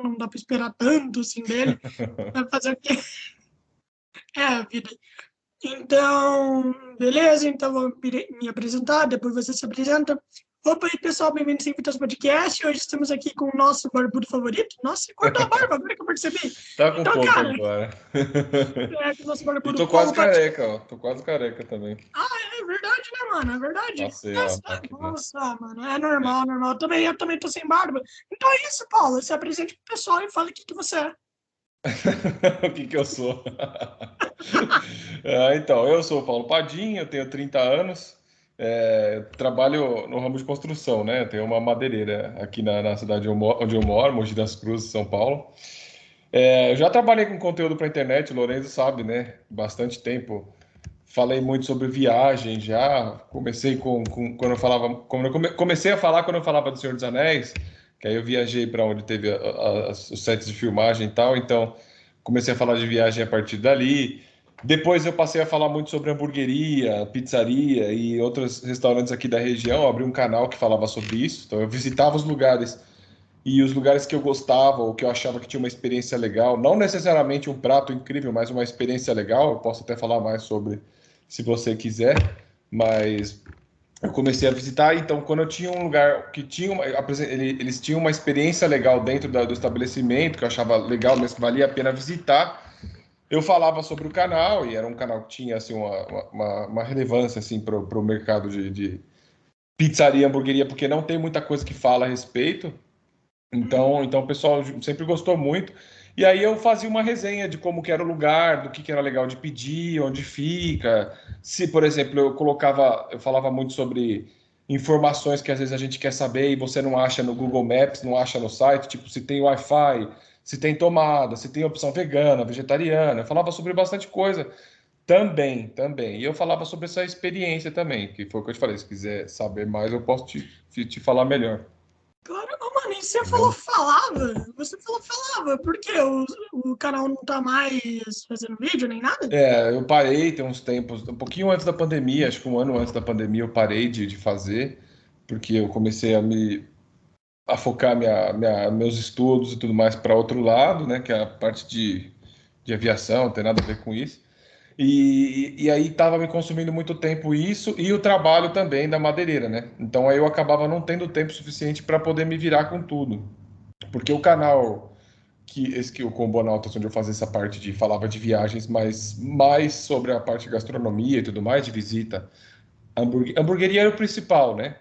não dá para esperar tanto assim dele. Vai fazer o quê? É a vida. Então, beleza, então vou me apresentar, depois você se apresenta. Opa aí, pessoal, bem-vindos ao Vitas Podcast. Hoje estamos aqui com o nosso barbudo favorito. Nossa, você cortou a barba, agora que eu percebi. Tá com Então, pouco cara, agora. com o nosso E barbudo tô quase Paulo Patinho. careca, ó. Tô quase careca também. Ah, é verdade, né, mano? É verdade. Passei a Nossa, máquina. nossa, mano, é normal, normal. Eu também tô sem barba. Então é isso, Paulo. Se apresente pro pessoal e fale o que você é. O que eu sou? Então, eu sou o Paulo Padim, eu tenho 30 anos, trabalho no ramo de construção, né? Eu tenho uma madeireira aqui na cidade onde eu moro, Mogi das Cruzes, São Paulo. Eu já trabalhei com conteúdo para internet, o Lorenzo sabe, né? Bastante tempo. Falei muito sobre viagem já. Comecei quando eu falava, comecei a falar quando eu falava do Senhor dos Anéis, que aí eu viajei para onde teve os sets de filmagem e tal, então comecei a falar de viagem a partir dali. Depois eu passei a falar muito sobre hamburgueria, pizzaria e outros restaurantes aqui da região. Eu abri um canal que falava sobre isso. Então eu visitava os lugares e os lugares que eu gostava ou que eu achava que tinha uma experiência legal, não necessariamente um prato incrível, mas uma experiência legal. Eu posso até falar mais sobre se você quiser, mas eu comecei a visitar. Então, quando eu tinha um lugar que tinha eles tinham uma experiência legal dentro do estabelecimento, que eu achava legal, mas que valia a pena visitar, eu falava sobre o canal, e era um canal que tinha assim, uma relevância assim, para o mercado de pizzaria e hamburgueria, porque não tem muita coisa que fala a respeito. Então o pessoal sempre gostou muito. E aí eu fazia uma resenha de como que era o lugar, do que era legal de pedir, onde fica. Se, por exemplo, eu falava muito sobre informações que às vezes a gente quer saber e você não acha no Google Maps, não acha no site, tipo se tem Wi-Fi, se tem tomada, se tem opção vegana, vegetariana. Eu falava sobre bastante coisa também. E eu falava sobre essa experiência também, que foi o que eu te falei. Se quiser saber mais, eu posso te falar melhor. Claro, ô, mano, e você falou Entendeu? falava? Você falou falava, por quê? O canal não tá mais fazendo vídeo nem nada? Eu parei tem uns tempos, um pouquinho antes da pandemia, acho que um ano antes da pandemia eu parei de fazer, porque eu comecei a focar meus estudos e tudo mais para outro lado, né, que é a parte de aviação, não tem nada a ver com isso. E aí estava me consumindo muito tempo isso e o trabalho também da madeireira, né? Então aí eu acabava não tendo tempo suficiente para poder me virar com tudo. Porque o canal esse que o Combonautas, onde eu fazia essa parte de falava de viagens, mas mais sobre a parte de gastronomia e tudo mais, de visita. Hamburgueria era o principal, né?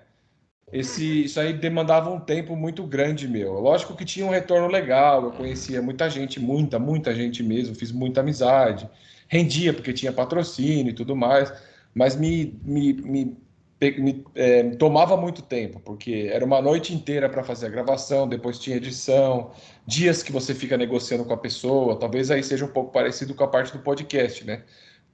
Isso aí demandava um tempo muito grande meu. Lógico que tinha um retorno legal, eu conhecia muita gente, muita gente mesmo, fiz muita amizade, rendia porque tinha patrocínio e tudo mais, mas tomava muito tempo, porque era uma noite inteira para fazer a gravação, depois tinha edição, dias que você fica negociando com a pessoa, talvez aí seja um pouco parecido com a parte do podcast, né?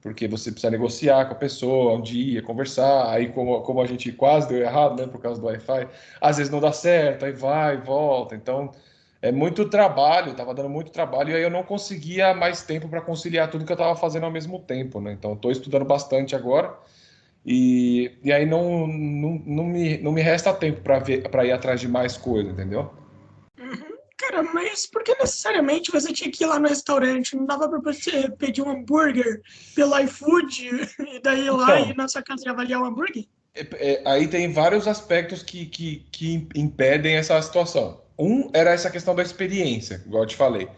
Porque você precisa negociar com a pessoa um dia, conversar, aí como a gente quase deu errado, né, por causa do Wi-Fi, às vezes não dá certo, aí vai, volta, então é muito trabalho, estava dando muito trabalho, e aí eu não conseguia mais tempo para conciliar tudo que eu estava fazendo ao mesmo tempo, né, então estou estudando bastante agora, e aí não me resta tempo para ir atrás de mais coisa, entendeu? Uhum. Cara, mas por que necessariamente você tinha que ir lá no restaurante? Não dava pra você pedir um hambúrguer pelo iFood e daí ir lá e Então, na sua casa e avaliar o hambúrguer? aí tem vários aspectos que impedem essa situação. Um era essa questão da experiência, igual eu te falei.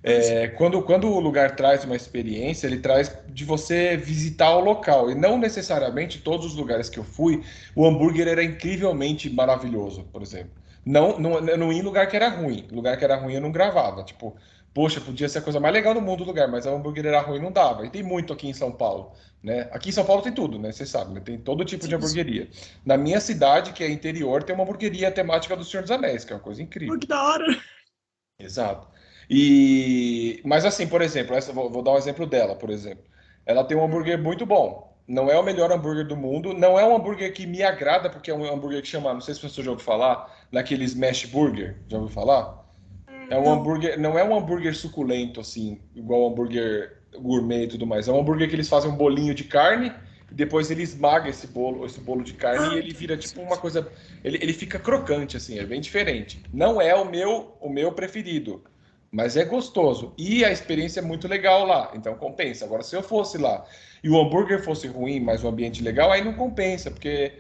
Ah, sim. Quando o lugar traz uma experiência, ele traz de você visitar o local. E não necessariamente todos os lugares que eu fui, o hambúrguer era incrivelmente maravilhoso, por exemplo. Eu não ia em lugar que era ruim. Lugar que era ruim eu não gravava. Tipo, poxa, podia ser a coisa mais legal do mundo o lugar, mas o hambúrguer era ruim, não dava. E tem muito aqui em São Paulo, né? Aqui em São Paulo tem tudo, né? Você sabe, né? Tem todo tipo de Sim, sim. hamburgueria. Na minha cidade, que é interior, tem uma hamburgueria temática do Senhor dos Anéis, que é uma coisa Pô, incrível. que da hora. Exato. Mas assim, por exemplo, vou dar um exemplo dela, por exemplo. Ela tem um hambúrguer muito bom. Não é o melhor hambúrguer do mundo, não é um hambúrguer que me agrada, porque é um hambúrguer que chama, não sei se você já ouviu falar, naquele Smash Burger, já ouviu falar? É um Não. hambúrguer, não é um hambúrguer suculento assim, igual o hambúrguer gourmet e tudo mais. É um hambúrguer que eles fazem um bolinho de carne e depois ele esmaga esse bolo de carne e Ah, ele vira entendi. tipo Sim, uma sim. coisa, ele fica crocante assim, é bem diferente. Não é o meu preferido, Mas é gostoso. E a experiência é muito legal lá, então compensa. Agora, se eu fosse lá e o hambúrguer fosse ruim, mas o ambiente legal, aí não compensa, porque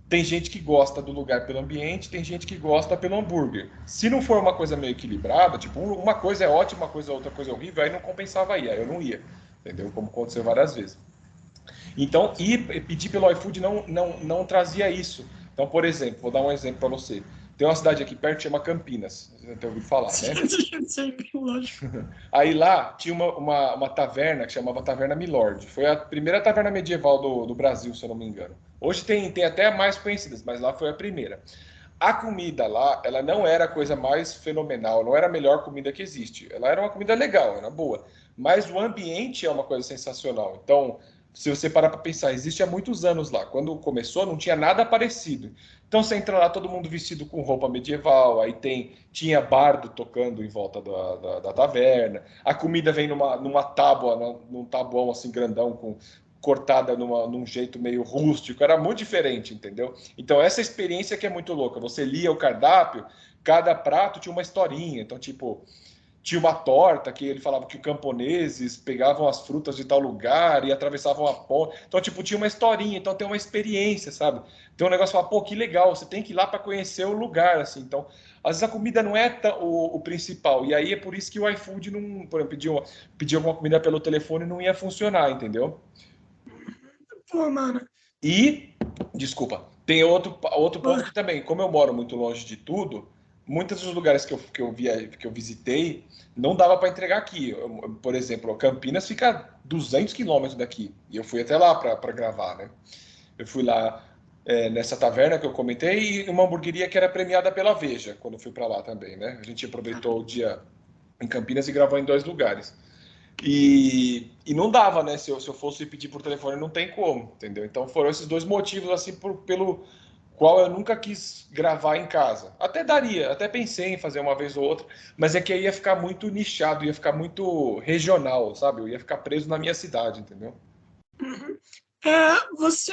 tem gente que gosta do lugar pelo ambiente, tem gente que gosta pelo hambúrguer. Se não for uma coisa meio equilibrada, tipo, uma coisa é ótima, outra coisa é horrível, aí não compensava ir, aí eu não ia. Entendeu? Como aconteceu várias vezes. Então, pedir pelo iFood não trazia isso. Então, por exemplo, vou dar um exemplo para você. Tem uma cidade aqui perto que chama Campinas, você tem ouvido falar, né? Sempre, lógico. Aí lá tinha uma taverna que chamava Taverna Milord. Foi a primeira taverna medieval do Brasil, se eu não me engano. Hoje tem até mais conhecidas, mas lá foi a primeira. A comida lá, ela não era a coisa mais fenomenal, não era a melhor comida que existe. Ela era uma comida legal, era boa. Mas o ambiente é uma coisa sensacional. Então, se você parar para pensar, existe há muitos anos lá. Quando começou, não tinha nada parecido. Então, você entra lá, todo mundo vestido com roupa medieval, aí tinha bardo tocando em volta da taverna. A comida vem numa tábua, num tabuão assim grandão, cortada num jeito meio rústico. Era muito diferente, entendeu? Então, essa experiência que é muito louca. Você lia o cardápio, cada prato tinha uma historinha. Então, tipo, tinha uma torta que ele falava que os camponeses pegavam as frutas de tal lugar e atravessavam a ponte. Então, tipo, tinha uma historinha, então tem uma experiência, sabe? Tem um negócio que fala, pô, que legal, você tem que ir lá para conhecer o lugar, assim. Então, às vezes a comida não é o principal. E aí é por isso que o iFood não, por exemplo, pedir alguma comida pelo telefone não ia funcionar, entendeu? Pô, mano. E, desculpa, tem outro ponto que também, como eu moro muito longe de tudo, muitos dos lugares que eu visitei não dava para entregar aqui. Por exemplo, Campinas fica 200 quilômetros daqui. E eu fui até lá para gravar, né? Eu fui lá nessa taverna que eu comentei e uma hamburgueria que era premiada pela Veja, quando eu fui para lá também, né? A gente aproveitou o dia em Campinas e gravou em dois lugares. E não dava, né? Se eu fosse pedir por telefone, não tem como, entendeu? Então foram esses dois motivos, assim, pelo qual eu nunca quis gravar em casa. Até daria, até pensei em fazer uma vez ou outra, mas é que aí ia ficar muito nichado, ia ficar muito regional, sabe? Eu ia ficar preso na minha cidade, entendeu? Uhum. Você,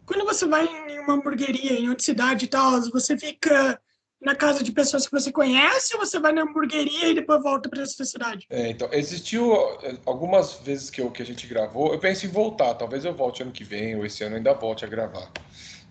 quando você vai em uma hamburgueria em outra cidade e tal, você fica na casa de pessoas que você conhece ou você vai na hamburgueria e depois volta para essa cidade? Então, existiu algumas vezes que a gente gravou, eu penso em voltar, talvez eu volte ano que vem, ou esse ano eu ainda volte a gravar.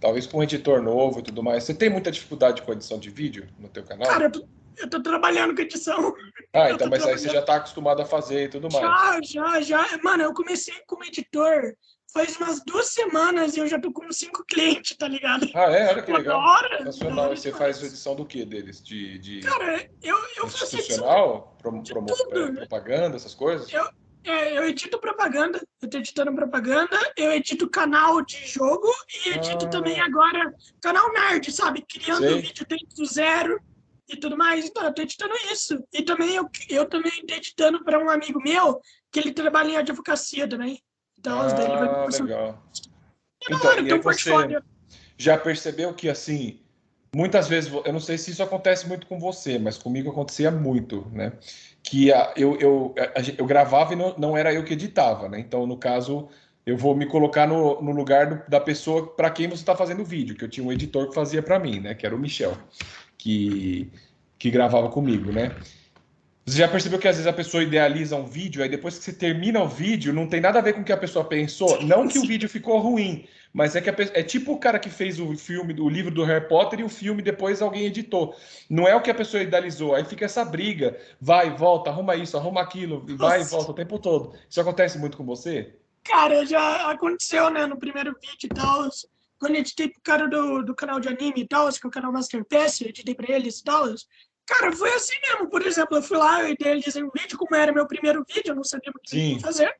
Talvez com um editor novo e tudo mais. Você tem muita dificuldade com edição de vídeo no teu canal? Cara, eu tô trabalhando com edição. Ah, Eu então, tô mas aí você já trabalhando. está acostumado a fazer e tudo mais. Já. Mano, eu comecei como editor faz umas 2 semanas e eu já tô com 5 clientes, tá ligado? Ah, é? Olha que Pô, da legal. hora, da Sensacional. E hora você faz demais. edição do que deles? De Cara, eu faço edição institucional? de tudo. Propaganda, essas coisas? Eu, eu edito propaganda, eu tô editando propaganda, eu edito canal de jogo e edito também Ah, agora canal nerd, sabe? Criando sei. vídeo desde do zero e tudo mais. Então, eu tô editando isso. E também eu também tô editando para um amigo meu que ele trabalha em advocacia também. Então, daí ele vai me Ah, passando. legal. É da Então, hora, e tem aí um você portfólio. já percebeu que, assim, muitas vezes, eu não sei se isso acontece muito com você, mas comigo acontecia muito, né? Que eu gravava e não era eu que editava, né? Então, no caso, eu vou me colocar no lugar da pessoa para quem você está fazendo o vídeo, que eu tinha um editor que fazia para mim, né? Que era o Michel, que, que gravava comigo, né? Você já percebeu que às vezes a pessoa idealiza um vídeo, aí depois que você termina o vídeo, não tem nada a ver com o que a pessoa pensou? Não que o vídeo ficou ruim, mas é que é tipo o cara que fez o filme, o livro do Harry Potter e o filme depois alguém editou. Não é o que a pessoa idealizou, aí fica essa briga, vai, volta, arruma isso, arruma aquilo, e vai e Nossa, volta o tempo todo. Isso acontece muito com você? cara, já aconteceu, né, no primeiro vídeo e tal. Quando eu editei pro cara do canal de anime e tal, que é o canal Master Pass, eu editei pra eles e tal. Cara, foi assim mesmo. Por exemplo, eu fui lá, eu idealizei um vídeo, como era meu primeiro vídeo, eu não sabia muito bem como Sim. fazer.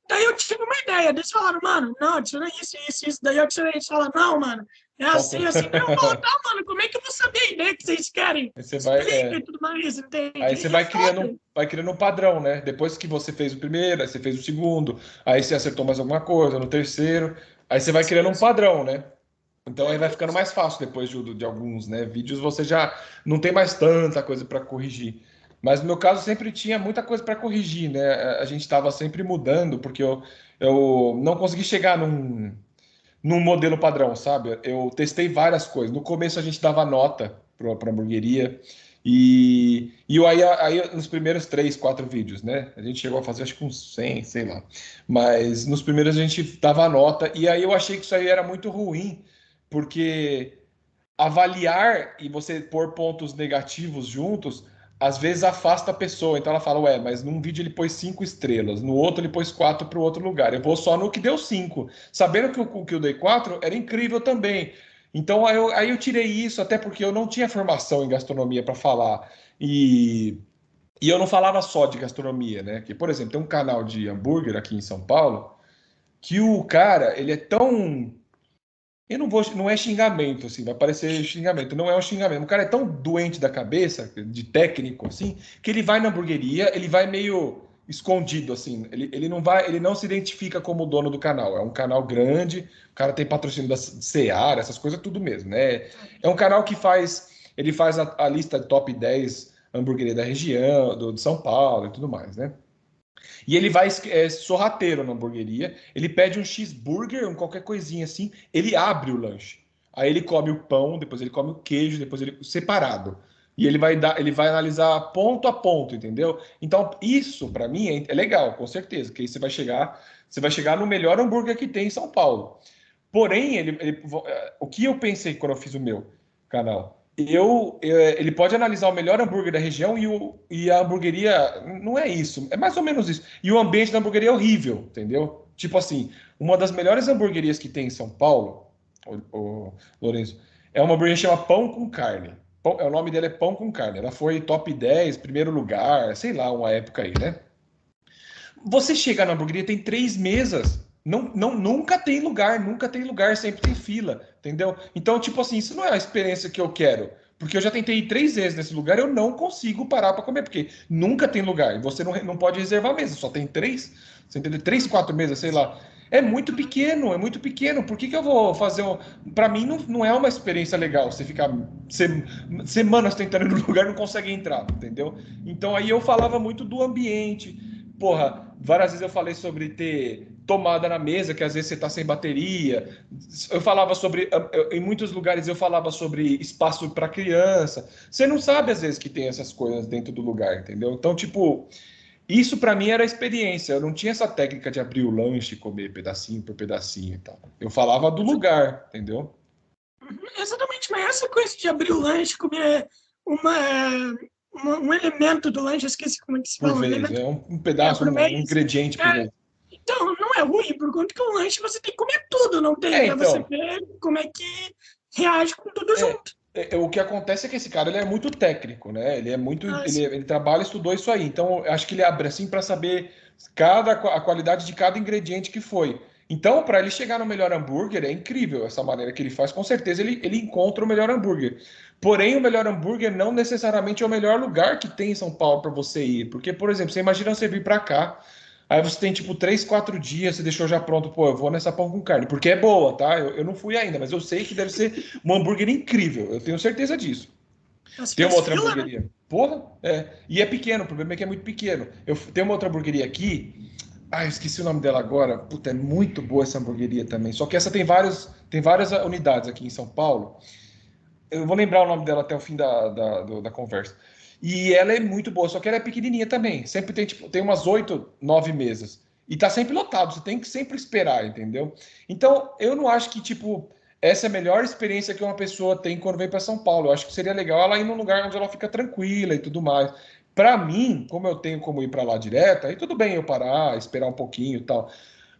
Daí eu tive uma ideia. Daí eles falaram, mano, não, adiciona isso, isso, isso. Daí eu adicionei, eles falaram, não, mano, é Falta. assim, assim. Daí eu falo, tá, mano, como é que eu vou saber a ideia que vocês querem? Aí você vai, Explica e tudo mais, entende? aí você E é foda. vai criando um padrão, né? Depois que você fez o primeiro, aí você fez o segundo, aí você acertou mais alguma coisa no terceiro, aí você vai criando Sim, um sim. padrão, né? Então aí vai ficando mais fácil depois de alguns, né, vídeos, você já não tem mais tanta coisa para corrigir. Mas no meu caso sempre tinha muita coisa para corrigir, né? A gente estava sempre mudando, porque eu não consegui chegar num modelo padrão, sabe? Eu testei várias coisas. No começo a gente dava nota para a hamburgueria, E aí, nos primeiros 3, 4 vídeos, né? A gente chegou a fazer acho que uns 100, sei lá. Mas nos primeiros a gente dava nota, e aí eu achei que isso aí era muito ruim, porque avaliar e você pôr pontos negativos juntos, às vezes afasta a pessoa. Então ela fala, ué, mas num vídeo ele pôs 5 estrelas, no outro ele pôs 4 para o outro lugar. Eu vou só no que deu 5, sabendo que o que eu dei 4 era incrível também. Então aí eu tirei isso, até porque eu não tinha formação em gastronomia para falar. E eu não falava só de gastronomia, né? Que, por exemplo, tem um canal de hambúrguer aqui em São Paulo que o cara, ele é tão eu não vou, não é xingamento, assim, vai parecer xingamento, não é um xingamento. O cara é tão doente da cabeça, de técnico, assim, que ele vai na hamburgueria, ele vai meio escondido, assim, ele não vai, ele não se identifica como o dono do canal. É um canal grande, o cara tem patrocínio da Seara, essas coisas, tudo mesmo, né? É um canal que ele faz a lista de top 10 hamburgueria da região, de São Paulo e tudo mais, né? E ele vai sorrateiro na hamburgueria, ele pede um cheeseburger, um qualquer coisinha assim, ele abre o lanche. Aí ele come o pão, depois ele come o queijo, depois ele separado. E ele vai analisar ponto a ponto, entendeu? Então, isso para mim é legal, com certeza, que aí você vai chegar no melhor hambúrguer que tem em São Paulo. Porém, o que eu pensei quando eu fiz o meu canal? Ele pode analisar o melhor hambúrguer da região e a hamburgueria não é isso, é mais ou menos isso. E o ambiente da hamburgueria é horrível, entendeu? Tipo assim, uma das melhores hamburguerias que tem em São Paulo, o Lourenço, é uma hamburgueria que chama Pão com Carne. O nome dela é Pão com Carne. Ela foi top 10, primeiro lugar, sei lá, uma época aí, né? Você chega na hamburgueria, tem 3 mesas. Nunca tem lugar, nunca tem lugar, sempre tem fila, entendeu? Então, tipo assim, isso não é a experiência que eu quero. Porque eu já tentei ir 3 vezes nesse lugar, eu não consigo parar para comer, porque nunca tem lugar. E você não pode reservar mesa, só tem 3. Você entendeu? 3, 4 mesas, sei lá. É muito pequeno, é muito pequeno. Por que que eu vou fazer um. Para mim, não é uma experiência legal. Você ficar semanas tentando ir no lugar e não consegue entrar, entendeu? Então aí eu falava muito do ambiente. Porra, várias vezes eu falei sobre ter tomada na mesa, que às vezes você está sem bateria. Eu falava sobre, em muitos lugares eu falava sobre espaço para criança. Você não sabe às vezes que tem essas coisas dentro do lugar, entendeu? Então, tipo, isso para mim era a experiência. Eu não tinha essa técnica de abrir o lanche e comer pedacinho por pedacinho e tal. Eu falava do lugar, entendeu? Exatamente, mas essa coisa de abrir o lanche, comer uma, um elemento do lanche, eu esqueci como é que se Por fala, um vez, elemento é um pedaço, por um vez. ingrediente por É, vez. então, não é ruim, por conta que o lanche você tem que comer tudo, não tem? É, Para você então, ver como é que reage com tudo É, junto. o que acontece é que esse cara ele é muito técnico, né? Ele é muito, Assim, ele trabalha, estudou isso aí. Então, eu acho que ele abre assim para saber a qualidade de cada ingrediente que foi. Então, para ele chegar no melhor hambúrguer, é incrível essa maneira que ele faz. Com certeza ele encontra o melhor hambúrguer. Porém, o melhor hambúrguer não necessariamente é o melhor lugar que tem em São Paulo para você ir. Porque, por exemplo, você imagina você vir para cá. Aí você tem tipo 3, 4 dias, você deixou já pronto, pô, eu vou nessa pão com carne, porque é boa, tá? Eu não fui ainda, mas eu sei que deve ser um hambúrguer incrível, eu tenho certeza disso. você Tem uma faz outra fila, né? hamburgueria. Porra, é. E é pequeno, o problema é que é muito pequeno. Eu tenho uma outra hamburgueria aqui. Ah, eu esqueci o nome dela agora. Puta, é muito boa essa hamburgueria também. Só que essa tem várias unidades aqui em São Paulo. Eu vou lembrar o nome dela até o fim da conversa. E ela é muito boa, só que ela é pequenininha também. Sempre tem, tipo, tem umas 8, 9 mesas. E tá sempre lotado, você tem que sempre esperar, entendeu? Então, eu não acho que, tipo, essa é a melhor experiência que uma pessoa tem quando vem para São Paulo. Eu acho que seria legal ela ir num lugar onde ela fica tranquila e tudo mais. Para mim, como eu tenho como ir para lá direto, aí tudo bem eu parar, esperar um pouquinho e tal.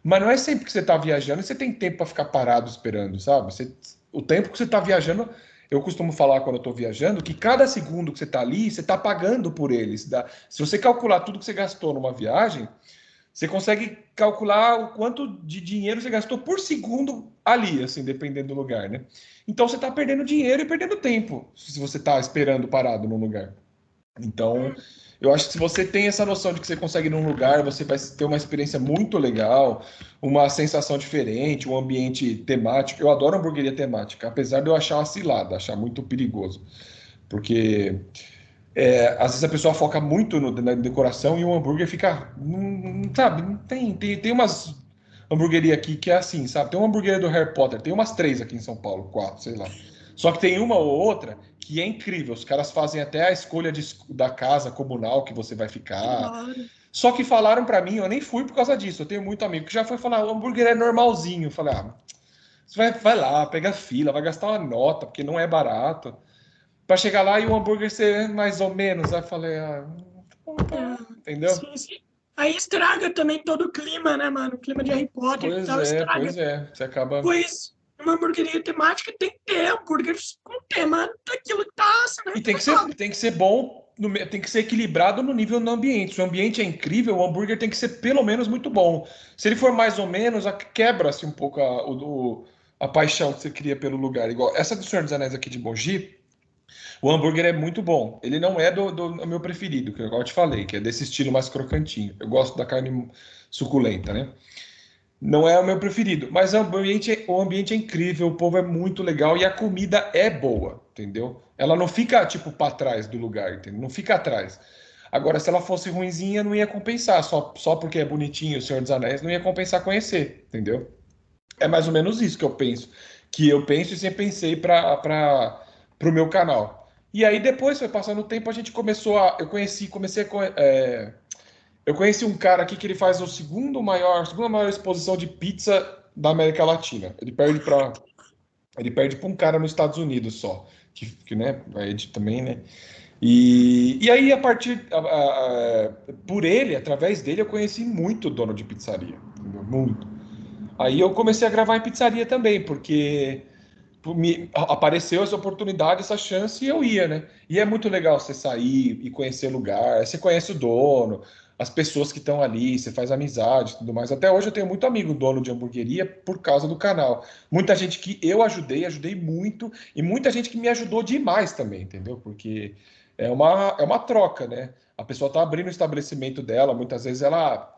Mas não é sempre que você tá viajando e você tem tempo para ficar parado esperando, sabe? O tempo que você tá viajando, eu costumo falar quando eu tô viajando que cada segundo que você tá ali, você tá pagando por eles. Se você calcular tudo que você gastou numa viagem, você consegue calcular o quanto de dinheiro você gastou por segundo ali, assim, dependendo do lugar, né? Então você tá perdendo dinheiro e perdendo tempo se você tá esperando parado num lugar. Então, eu acho que se você tem essa noção de que você consegue ir num lugar, você vai ter uma experiência muito legal, uma sensação diferente, um ambiente temático. Eu adoro hamburgueria temática, apesar de eu achar uma cilada, achar muito perigoso. Porque às vezes a pessoa foca muito na decoração e o hambúrguer fica. Sabe, não tem umas hamburgueria aqui que é assim, sabe? Tem uma hamburgueria do Harry Potter, tem umas 3 aqui em São Paulo, 4, sei lá. Só que tem uma ou outra que é incrível. Os caras fazem até a escolha da casa comunal que você vai Que da ficar. hora. Só que falaram pra mim, eu nem fui por causa disso. Eu tenho muito amigo que já foi falar, o hambúrguer é normalzinho. Eu falei, você vai lá, pega fila, vai gastar uma nota, porque não é barato. Pra chegar lá e o hambúrguer ser mais ou menos. Aí eu falei, tá, É, entendeu? sim, sim. Aí estraga também todo o clima, né, mano? O clima de Harry Potter e tal, estraga. Pois é. Você acaba. Pois uma hamburgueria temática tem que ter hambúrgueres com tema daquilo que está sendo E retratado. tem que ser bom, tem que ser equilibrado no nível do ambiente. Se o ambiente é incrível, o hambúrguer tem que ser pelo menos muito bom. Se ele for mais ou menos, quebra-se um pouco a paixão que você cria pelo lugar. Igual essa do Senhor dos Anéis aqui de Mogi, o hambúrguer é muito bom. Ele não é do meu preferido, que eu te falei, que é desse estilo mais crocantinho. Eu gosto da carne suculenta, né? Não é o meu preferido, mas o ambiente é incrível, o povo é muito legal e a comida é boa, entendeu? Ela não fica, tipo, para trás do lugar, entendeu? Não fica atrás. Agora, se ela fosse ruinzinha, não ia compensar, só porque é bonitinho o Senhor dos Anéis, não ia compensar conhecer, entendeu? É mais ou menos isso que eu penso e sempre pensei para o meu canal. E aí depois, foi passando o tempo, a gente começou a, eu conheci, comecei a, eu conheci um cara aqui que ele faz segunda maior exposição de pizza da América Latina. Ele perde para um cara nos Estados Unidos só, que né, vai também, né? E aí por ele, através dele, eu conheci muito dono de pizzaria, entendeu? Muito. Aí eu comecei a gravar em pizzaria também, porque apareceu essa oportunidade, essa chance e eu ia, né? E é muito legal você sair e conhecer lugar, você conhece o dono, as pessoas que estão ali, você faz amizade e tudo mais. Até hoje eu tenho muito amigo dono de hamburgueria por causa do canal. Muita gente que eu ajudei muito, e muita gente que me ajudou demais também, entendeu? Porque é uma troca, né? A pessoa tá abrindo o estabelecimento dela, muitas vezes ela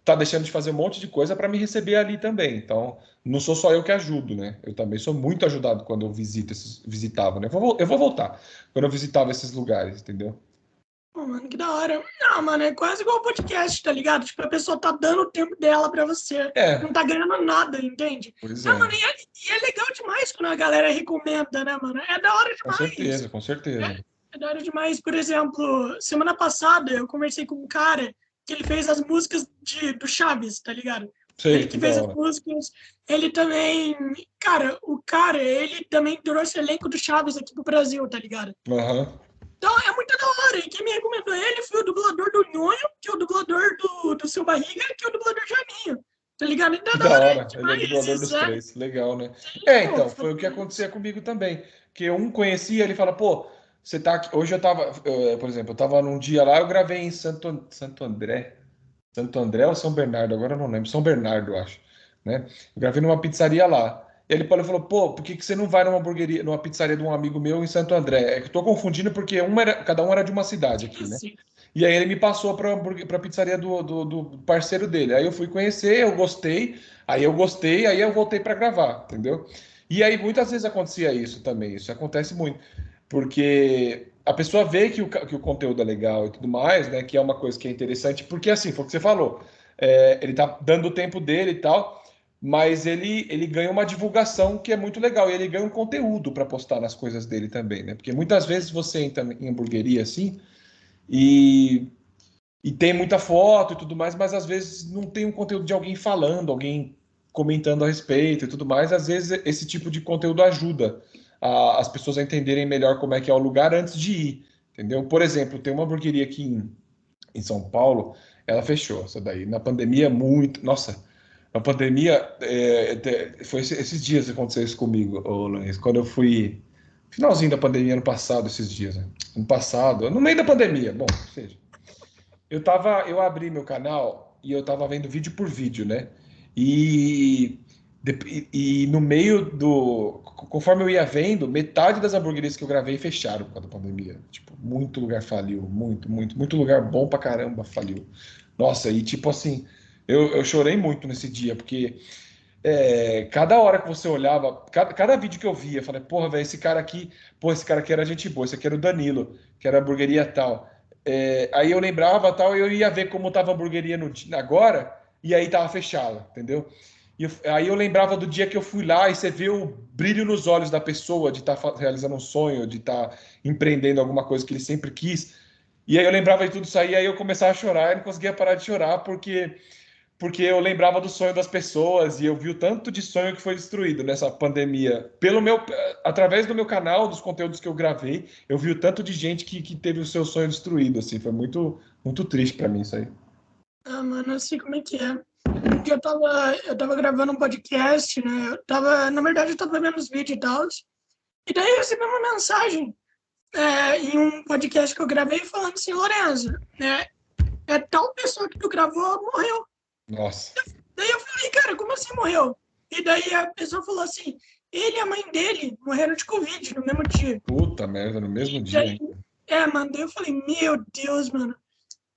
tá deixando de fazer um monte de coisa para me receber ali também. Então, não sou só eu que ajudo, né? Eu também sou muito ajudado quando eu visitava, né? Eu vou voltar quando eu visitava esses lugares, entendeu? Pô, mano, que da hora. Não, mano, é quase igual podcast, tá ligado? Tipo, a pessoa tá dando o tempo dela pra você. Não É, tá ganhando nada, entende? pois Ah, é. mano, e é legal demais quando a galera recomenda, né, mano? É da hora demais. Com certeza. É da hora demais. Por exemplo, semana passada eu conversei com um cara que ele fez as músicas do Chaves, tá ligado? Sei, Ele que que da fez as hora. músicas. Ele também. Cara, ele também trouxe elenco do Chaves aqui pro Brasil, tá ligado? Aham. Então é muito da hora. E quem me recomendou ele foi o dublador do Nhonho, que é o dublador do Seu Barriga, que é o dublador de Janinho. Tá ligado? Então é Que da da hora hora. Ele é o demais dublador isso, dos é. três. Legal, né? Sim, É, pô, então, foda foi o que acontecia demais. comigo também. Que um conhecia, ele fala, pô, você tá aqui. Hoje eu tava, por exemplo, eu tava num dia lá, eu gravei em Santo André. Santo André ou São Bernardo, agora eu não lembro. São Bernardo, eu acho, né? Eu gravei numa pizzaria lá. Ele falou, pô, por que que você não vai numa hamburgueria, numa pizzaria de um amigo meu em Santo André? É que eu tô confundindo porque cada um era de uma cidade aqui, né? Sim. E aí ele me passou para pizzaria do parceiro dele. Aí eu fui conhecer, eu gostei, aí eu voltei para gravar, entendeu? E aí muitas vezes acontecia isso também, isso acontece muito, porque a pessoa vê que o conteúdo é legal e tudo mais, né? Que é uma coisa que é interessante, porque assim, foi o que você falou, ele tá dando o tempo dele e tal, mas ele ganha uma divulgação que é muito legal, e ele ganha um conteúdo para postar nas coisas dele também, né? Porque muitas vezes você entra em hamburgueria assim. E, e tem muita foto e tudo mais, mas às vezes não tem um conteúdo de alguém falando, alguém comentando a respeito e tudo mais. Às vezes esse tipo de conteúdo ajuda as pessoas a entenderem melhor como é que é o lugar antes de ir, entendeu? Por exemplo, tem uma hamburgueria aqui em São Paulo, ela fechou, essa daí. Na pandemia, muito. Nossa, na pandemia, foi esses dias que aconteceu isso comigo, ô Luiz, quando eu fui. Finalzinho da pandemia, ano passado, esses dias, né? Ano passado, no meio da pandemia, bom, ou seja. Eu abri meu canal e eu tava vendo vídeo por vídeo, né? E, e no meio conforme eu ia vendo, metade das hamburguerias que eu gravei fecharam por causa da pandemia. Tipo, muito lugar faliu, muito lugar bom pra caramba faliu. Nossa, e tipo assim, eu chorei muito nesse dia, porque cada hora que você olhava, cada vídeo que eu via, eu falei, porra, velho, esse cara aqui era gente boa, esse aqui era o Danilo, que era a hamburgueria tal. Aí eu lembrava tal, e eu ia ver como tava a hamburgueria agora, e aí tava fechada, entendeu? Aí eu lembrava do dia que eu fui lá e você vê o brilho nos olhos da pessoa de estar realizando um sonho, de estar empreendendo alguma coisa que ele sempre quis. E aí eu lembrava de tudo isso aí eu começava a chorar e não conseguia parar de chorar porque eu lembrava do sonho das pessoas e eu vi o tanto de sonho que foi destruído nessa pandemia. Através do meu canal, dos conteúdos que eu gravei, eu vi o tanto de gente que teve o seu sonho destruído, assim, foi muito, muito triste para mim isso aí. Ah, mano, eu sei como é que é. Um dia eu tava gravando um podcast, né? Na verdade, eu tava vendo os vídeos e tal. E daí eu recebi uma mensagem em um podcast que eu gravei falando assim, Lorenzo, tal pessoa que tu gravou morreu. Nossa, Daí eu falei, cara, como assim morreu? E daí a pessoa falou assim, ele e a mãe dele morreram de Covid no mesmo dia. puta merda, no mesmo E dia, daí, hein? mano, daí eu falei, meu Deus, mano.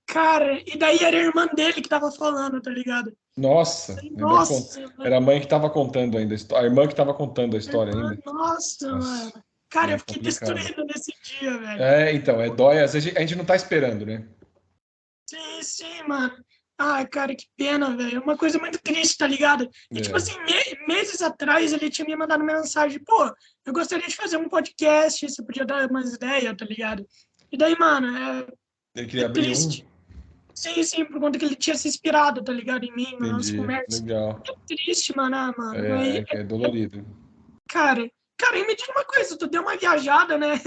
Cara, e daí era a irmã dele que tava falando, tá ligado? Nossa, ainda Nossa, era mano. a mãe que estava contando ainda, a irmã que estava contando a história Irmã, ainda. nossa, Nossa, mano. Cara, eu é fiquei complicado. destruído nesse dia, velho. Então, dói, às vezes a gente não tá esperando, né? Sim, sim, mano. Ai, cara, que pena, velho. É uma coisa muito triste, tá ligado? E, tipo É, assim, meses atrás ele tinha me mandado mensagem, pô, eu gostaria de fazer um podcast, você podia dar umas ideias, tá ligado? E daí, mano, ele é queria abrir um, triste. Sim, sim, por conta que ele tinha se inspirado, tá ligado, em mim, nas nossas entendi, conversas. legal. É triste, mano, mano. Mas, É dolorido. cara, cara, e me diz uma coisa, tu deu uma viajada, né?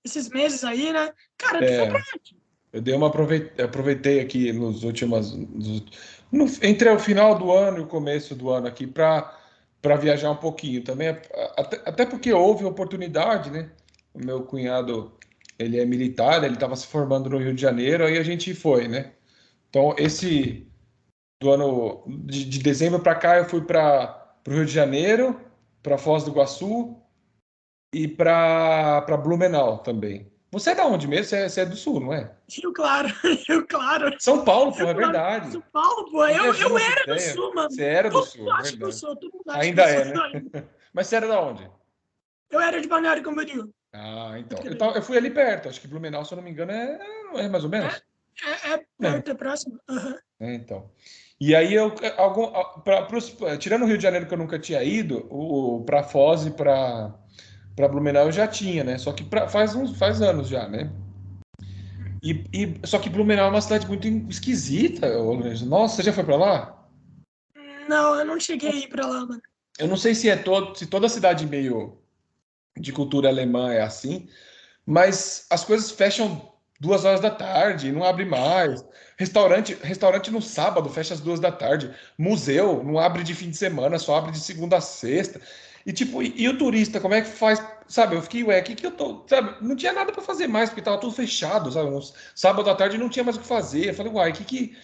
Esses meses aí, né? Cara, tu foi pra É, eu dei uma aproveitei aqui entre o final do ano e o começo do ano aqui para viajar um pouquinho também, até porque houve oportunidade, né? O meu cunhado, ele é militar, ele estava se formando no Rio de Janeiro, aí a gente foi, né? Então, esse do ano de dezembro para cá, eu fui para o Rio de Janeiro, para Foz do Iguaçu e para Blumenau também. Você é da onde mesmo? Você é do sul, não é? Rio Claro, Rio Claro, São Paulo, Rio porra, é Claro, verdade. São Paulo, pô. Tô viajando Eu as era do ideias. Sul, mano. Você era do Todo sul, mundo é acha que eu verdade. sou, todo mundo acha que Ainda eu é, sou. né? Mas você era da onde? Eu era de Balneário Camboriú. Ah, então. Pode crer. Eu fui ali perto. Acho que Blumenau, se eu não me engano, é mais ou É, menos. é É, perto, é próximo. Aham. então. E aí tirando o Rio de Janeiro que eu nunca tinha ido, para Foz e para Blumenau eu já tinha, né? Só que faz anos já, né? Só que Blumenau é uma cidade muito esquisita, ô Lorenzo. Nossa, você já foi para lá? Não, eu não cheguei a ir pra lá, mano. Eu não sei se toda cidade meio de cultura alemã é assim, mas as coisas fecham 2 horas da tarde, não abre mais. Restaurante no sábado fecha às 2 da tarde. Museu não abre de fim de semana, só abre de segunda a sexta. E tipo, e o turista, como é que faz? Sabe, eu fiquei, ué, o que que eu tô, sabe? Não tinha nada para fazer mais, porque tava tudo fechado, sabe? Sábado à tarde não tinha mais o que fazer. Eu falei, uai, o que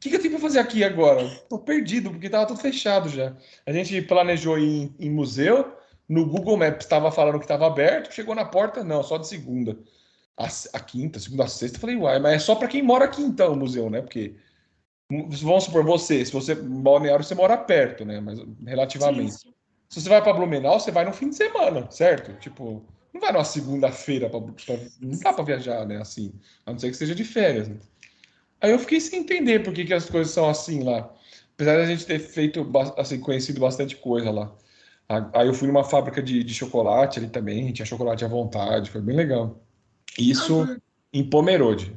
eu tenho para fazer aqui agora? Tô perdido, porque tava tudo fechado já. A gente planejou ir em museu, no Google Maps estava falando que estava aberto, chegou na porta, não, só de segunda. A quinta, segunda a sexta, eu falei, uai, mas é só para quem mora aqui então o museu, né? Porque, vamos supor, se você Balneário, você mora perto, né? Mas Sim, relativamente. sim. Se você vai para Blumenau, você vai no fim de semana, certo? Tipo, não vai numa segunda-feira, não dá para viajar, né? Assim, a não ser que seja de férias, né? Aí eu fiquei sem entender por que as coisas são assim lá. Apesar de a gente ter feito, assim, conhecido bastante coisa lá. Aí eu fui numa fábrica de chocolate ali também, tinha chocolate à vontade, foi bem legal. Ah, Isso mano, em Pomerode,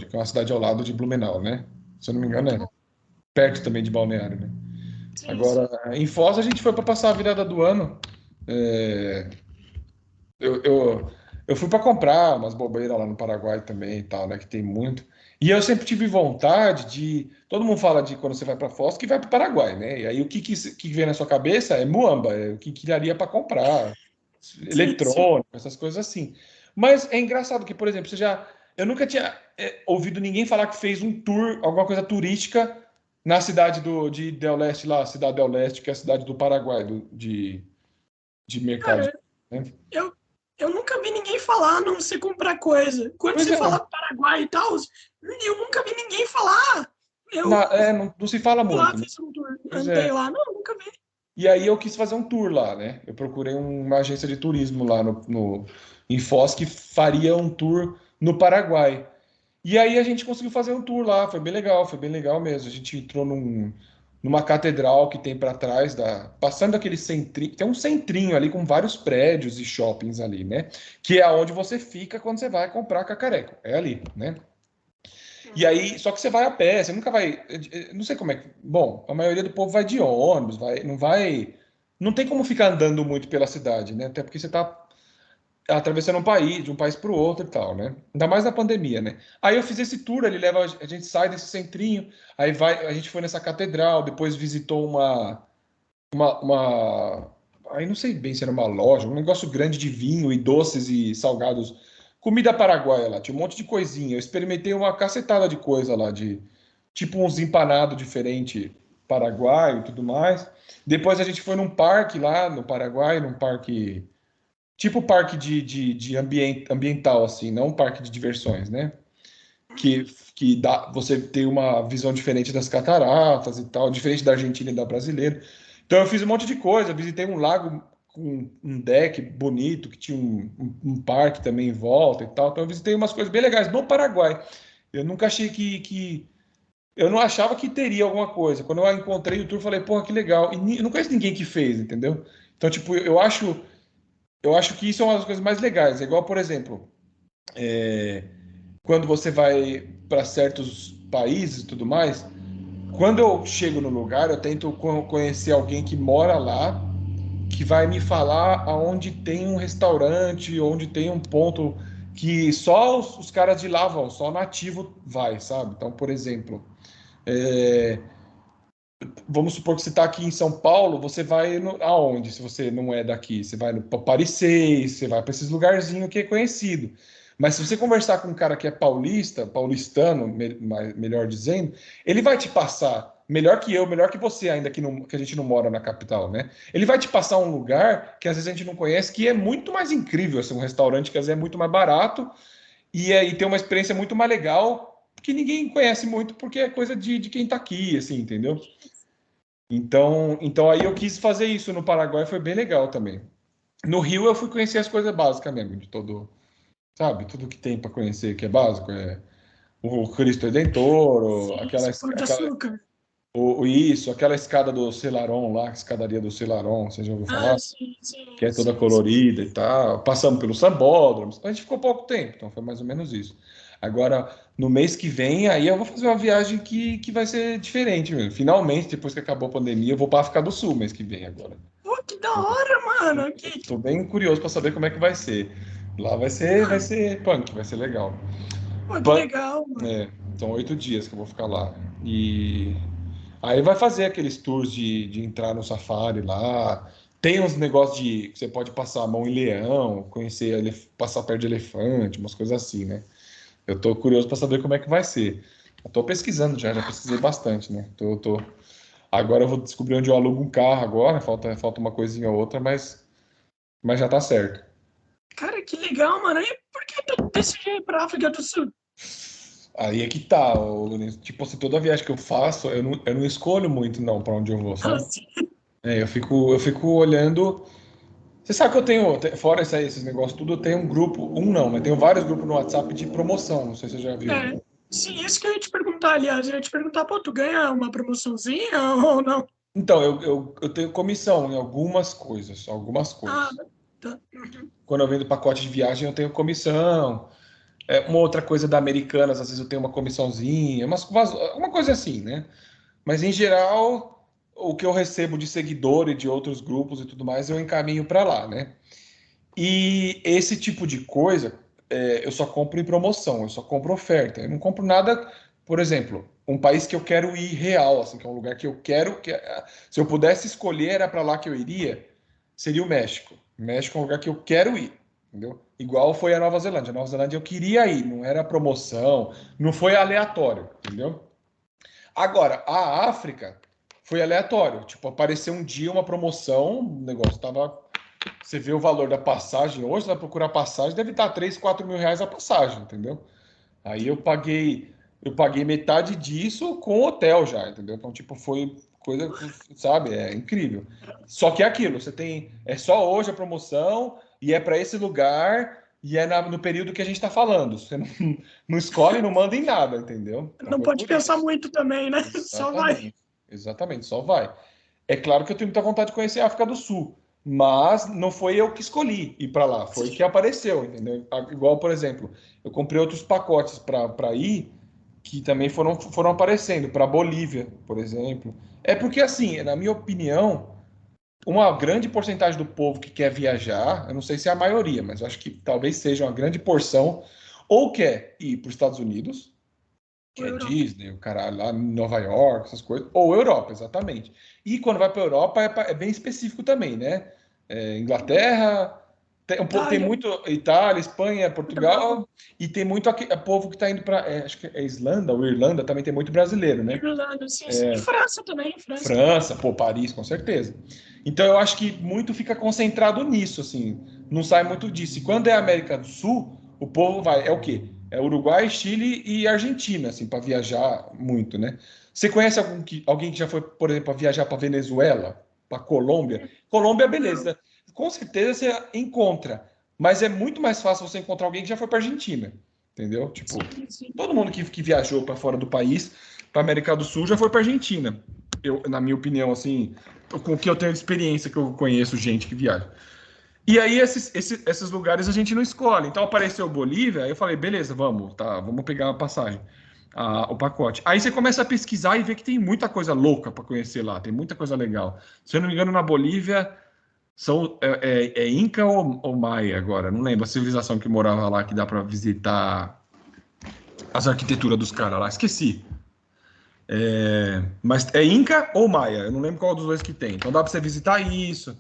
que é uma cidade ao lado de Blumenau, né? Se eu não me engano, muito é bom. perto também de Balneário, né? Sim, Agora, sim. em Foz a gente foi para passar a virada do ano. É, eu, eu, eu fui para comprar umas bobeiras lá no Paraguai também e tal, né? Que tem muito. E eu sempre tive vontade de. Todo mundo fala de quando você vai para Foz que vai para o Paraguai, né? E aí o que vem na sua cabeça é muamba, é o que daria para comprar, Sim, sim. eletrônico, essas coisas assim. Mas é engraçado que, por exemplo, eu nunca tinha ouvido ninguém falar que fez um tour, alguma coisa turística na cidade de Del Leste lá, Cidade Del Leste, que é a cidade do Paraguai, de mercado. Cara, Né? eu, eu nunca vi ninguém falar a não ser comprar coisa. Quando Pois você é. fala Paraguai e tal, eu nunca vi ninguém falar. Eu Não se fala fui lá, muito, né? fiz um tour, Pois andei é. lá. Não, nunca vi. E aí eu quis fazer um tour lá, né? Eu procurei uma agência de turismo lá em Foz que faria um tour no Paraguai. E aí a gente conseguiu fazer um tour lá, foi bem legal mesmo. A gente entrou numa catedral que tem para trás passando aquele centrinho, tem um centrinho ali com vários prédios e shoppings ali, né? Que é onde você fica quando você vai comprar cacareco, é ali, né? E aí, só que você vai a pé, você nunca vai, não sei como é que, bom, a maioria do povo vai de ônibus, não tem como ficar andando muito pela cidade, né? Até porque você tá atravessando um país, de um país para o outro e tal, né? Ainda mais na pandemia, né? Aí eu fiz esse tour, ele leva a gente sai desse centrinho, aí vai, a gente foi nessa catedral, depois visitou uma aí não sei bem se era uma loja, um negócio grande de vinho e doces e salgados, comida paraguaia lá, tinha um monte de coisinha. Eu experimentei uma cacetada de coisa lá de tipo uns empanados diferente paraguaio e tudo mais. Depois a gente foi num parque lá no Paraguai, num parque tipo parque de ambiental, assim, não um parque de diversões, né? Que, que dá, você tem uma visão diferente das cataratas e tal, diferente da Argentina e da brasileira. Então eu fiz um monte de coisa, visitei um lago com um deck bonito, que tinha um parque também em volta e tal. Então eu visitei umas coisas bem legais no Paraguai. Eu nunca achei eu não achava que teria alguma coisa. Quando eu encontrei o tour, eu falei, porra, que legal. E eu não conheço ninguém que fez, entendeu? Então, tipo, eu acho que isso é uma das coisas mais legais. É igual, por exemplo, quando você vai para certos países e tudo mais, quando eu chego no lugar, eu tento conhecer alguém que mora lá, que vai me falar aonde tem um restaurante, onde tem um ponto que só os caras de lá vão, só nativo vai, sabe? Então, por exemplo, é, vamos supor que você está aqui em São Paulo, você vai aonde, se você não é daqui? Você vai no Paris 6, você vai para esses lugarzinhos que é conhecido. Mas se você conversar com um cara que é paulista, paulistano, melhor dizendo, ele vai te passar, melhor que eu, melhor que você ainda que a gente não mora na capital, né? Ele vai te passar um lugar que às vezes a gente não conhece, que é muito mais incrível, assim, um restaurante que às vezes é muito mais barato e tem uma experiência muito mais legal, que ninguém conhece muito, porque é coisa de quem está aqui, assim, entendeu? Então aí eu quis fazer isso no Paraguai, foi bem legal também. No Rio eu fui conhecer as coisas básicas mesmo, de todo, sabe, tudo que tem para conhecer que é básico, é o Cristo Redentor, Sim, Pão de Açúcar. isso, aquela escada do Selarón lá, a escadaria do Selarón, você já ouviu Ah, falar? sim, Que sim, é toda sim, sim. colorida e tal. Passamos pelo Sambódromo. A gente ficou pouco tempo, então foi mais ou menos isso. Agora, no mês que vem, aí eu vou fazer uma viagem que vai ser diferente mesmo. Finalmente, depois que acabou a pandemia, eu vou para a África do Sul mês que vem agora. Pô, que da hora, mano. Estou bem curioso para saber como é que vai ser. Lá vai Mano, ser punk, vai ser legal. pô, que Punk, legal, mano. são 8 dias que eu vou ficar lá. E aí vai fazer aqueles tours de entrar no safari lá. Tem uns negócios de que você pode passar a mão em leão, conhecer, passar perto de elefante, umas coisas assim, né? Eu tô curioso para saber como é que vai ser. Eu tô pesquisando já pesquisei bastante, né? Agora eu vou descobrir onde eu alugo um carro agora, falta uma coisinha ou outra, mas já tá certo. Cara, que legal, mano. E por que tu decidiu ir pra África do Sul? Aí é que tá, tipo assim, toda viagem que eu faço, eu não escolho muito não para onde eu vou, sabe? Assim, Eu fico olhando. Você sabe que eu tenho, fora esses negócios tudo, eu tenho um grupo, um não, mas tenho vários grupos no WhatsApp de promoção, não sei se você já viu. é, sim, isso que eu ia te perguntar, aliás. Eu ia te perguntar, pô, tu ganha uma promoçãozinha ou não? Então, eu tenho comissão em algumas coisas, algumas Ah, coisas. tá. Uhum. Quando eu vendo pacote de viagem, eu tenho comissão. Uma outra coisa da Americanas, às vezes eu tenho uma comissãozinha, uma coisa assim, né? Mas em geral, o que eu recebo de seguidor e de outros grupos e tudo mais, eu encaminho para lá, né? E esse tipo de coisa, eu só compro em promoção, eu só compro oferta. Eu não compro nada, por exemplo, um país que eu quero ir real, assim, que é um lugar que eu quero, se eu pudesse escolher, era para lá que eu iria, seria o México. O México é um lugar que eu quero ir, entendeu? Igual foi a Nova Zelândia. A Nova Zelândia eu queria ir, não era promoção, não foi aleatório, entendeu? Agora, a África foi aleatório. Tipo, apareceu um dia uma promoção, o negócio tava. Você vê o valor da passagem hoje, você vai procurar passagem, deve estar 3, 4 mil reais a passagem, entendeu? Aí eu paguei metade disso com hotel já, entendeu? Então, tipo, foi coisa, sabe? É incrível. Só que é aquilo, é só hoje a promoção e é para esse lugar e é no período que a gente está falando. Você não escolhe e não manda em nada, entendeu? Então Não foi pode por pensar isso. muito também, né? Só vai. Exatamente. Exatamente, só vai. É claro que eu tenho muita vontade de conhecer a África do Sul, mas não foi eu que escolhi ir para lá, foi o que apareceu, entendeu? Igual, por exemplo, eu comprei outros pacotes para ir que também foram aparecendo, para Bolívia, por exemplo. É porque, assim, na minha opinião, uma grande porcentagem do povo que quer viajar, eu não sei se é a maioria, mas eu acho que talvez seja uma grande porção, ou quer ir para os Estados Unidos, que Ou é Europa. Disney, o cara lá em Nova York, essas coisas, ou Europa, exatamente. E quando vai para a Europa é bem específico também, né? Inglaterra, tem Itália, muito Itália, Espanha, Portugal, Portugal, e tem muito povo que está indo para, acho que é Islândia ou Irlanda, também tem muito brasileiro, né? Irlanda, sim, sim. E França também, França. França, pô, Paris, com certeza. Então eu acho que muito fica concentrado nisso, assim, não sai muito disso. E quando é América do Sul, o povo vai, é o quê? É Uruguai, Chile e Argentina, assim, para viajar muito, né? Você conhece alguém que já foi, por exemplo, para viajar para Venezuela, para Colômbia? Colômbia, Não, beleza. Com certeza você encontra, mas é muito mais fácil você encontrar alguém que já foi para Argentina, entendeu? Tipo, sim, sim. todo mundo que viajou para fora do país, para América do Sul, já foi para Argentina. Na minha opinião, assim, com o que eu tenho de experiência, que eu conheço gente que viaja. E aí, esses lugares a gente não escolhe. Então, apareceu Bolívia, aí eu falei, beleza, vamos, tá, vamos pegar uma passagem, o pacote. Aí você começa a pesquisar e vê que tem muita coisa louca para conhecer lá, tem muita coisa legal. Se eu não me engano, na Bolívia, é Inca ou Maia agora? Não lembro a civilização que morava lá, que dá para visitar as arquiteturas dos caras lá, esqueci. Mas é Inca ou Maia? Eu não lembro qual dos dois que tem. Então dá para você visitar isso.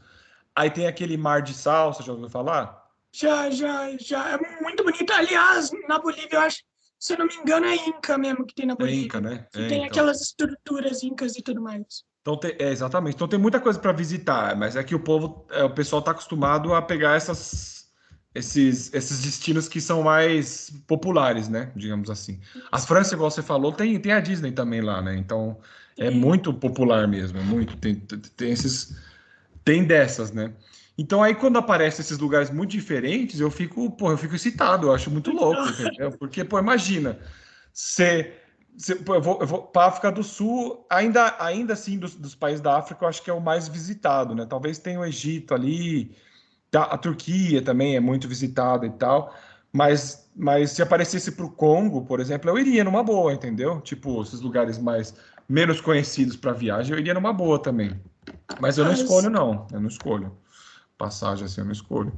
Aí tem aquele mar de sal, você já ouviu falar? Já. É muito bonito. Aliás, na Bolívia, eu acho, se eu não me engano, é Inca mesmo que tem na É Inca, Bolívia. né? Que tem Então. aquelas estruturas incas e tudo mais. Então exatamente. Então tem muita coisa para visitar, mas é que o pessoal está acostumado a pegar esses destinos que são mais populares, né? Digamos assim. A Sim, França, igual você falou, tem a Disney também lá, né? Então é tem. muito popular mesmo, é muito. Tem dessas, né? Então aí quando aparecem esses lugares muito diferentes, eu fico excitado, eu acho muito louco, entendeu? Porque, pô, imagina, você, pô, eu vou para África do Sul, ainda assim, dos países da África, eu acho que é o mais visitado, né? Talvez tenha o Egito ali, a Turquia também é muito visitada e tal, mas se aparecesse para o Congo, por exemplo, eu iria numa boa, entendeu? Tipo, esses lugares mais menos conhecidos para viagem, eu iria numa boa também. Mas eu não escolho, As, não. Eu não escolho. Passagem assim, eu não escolho.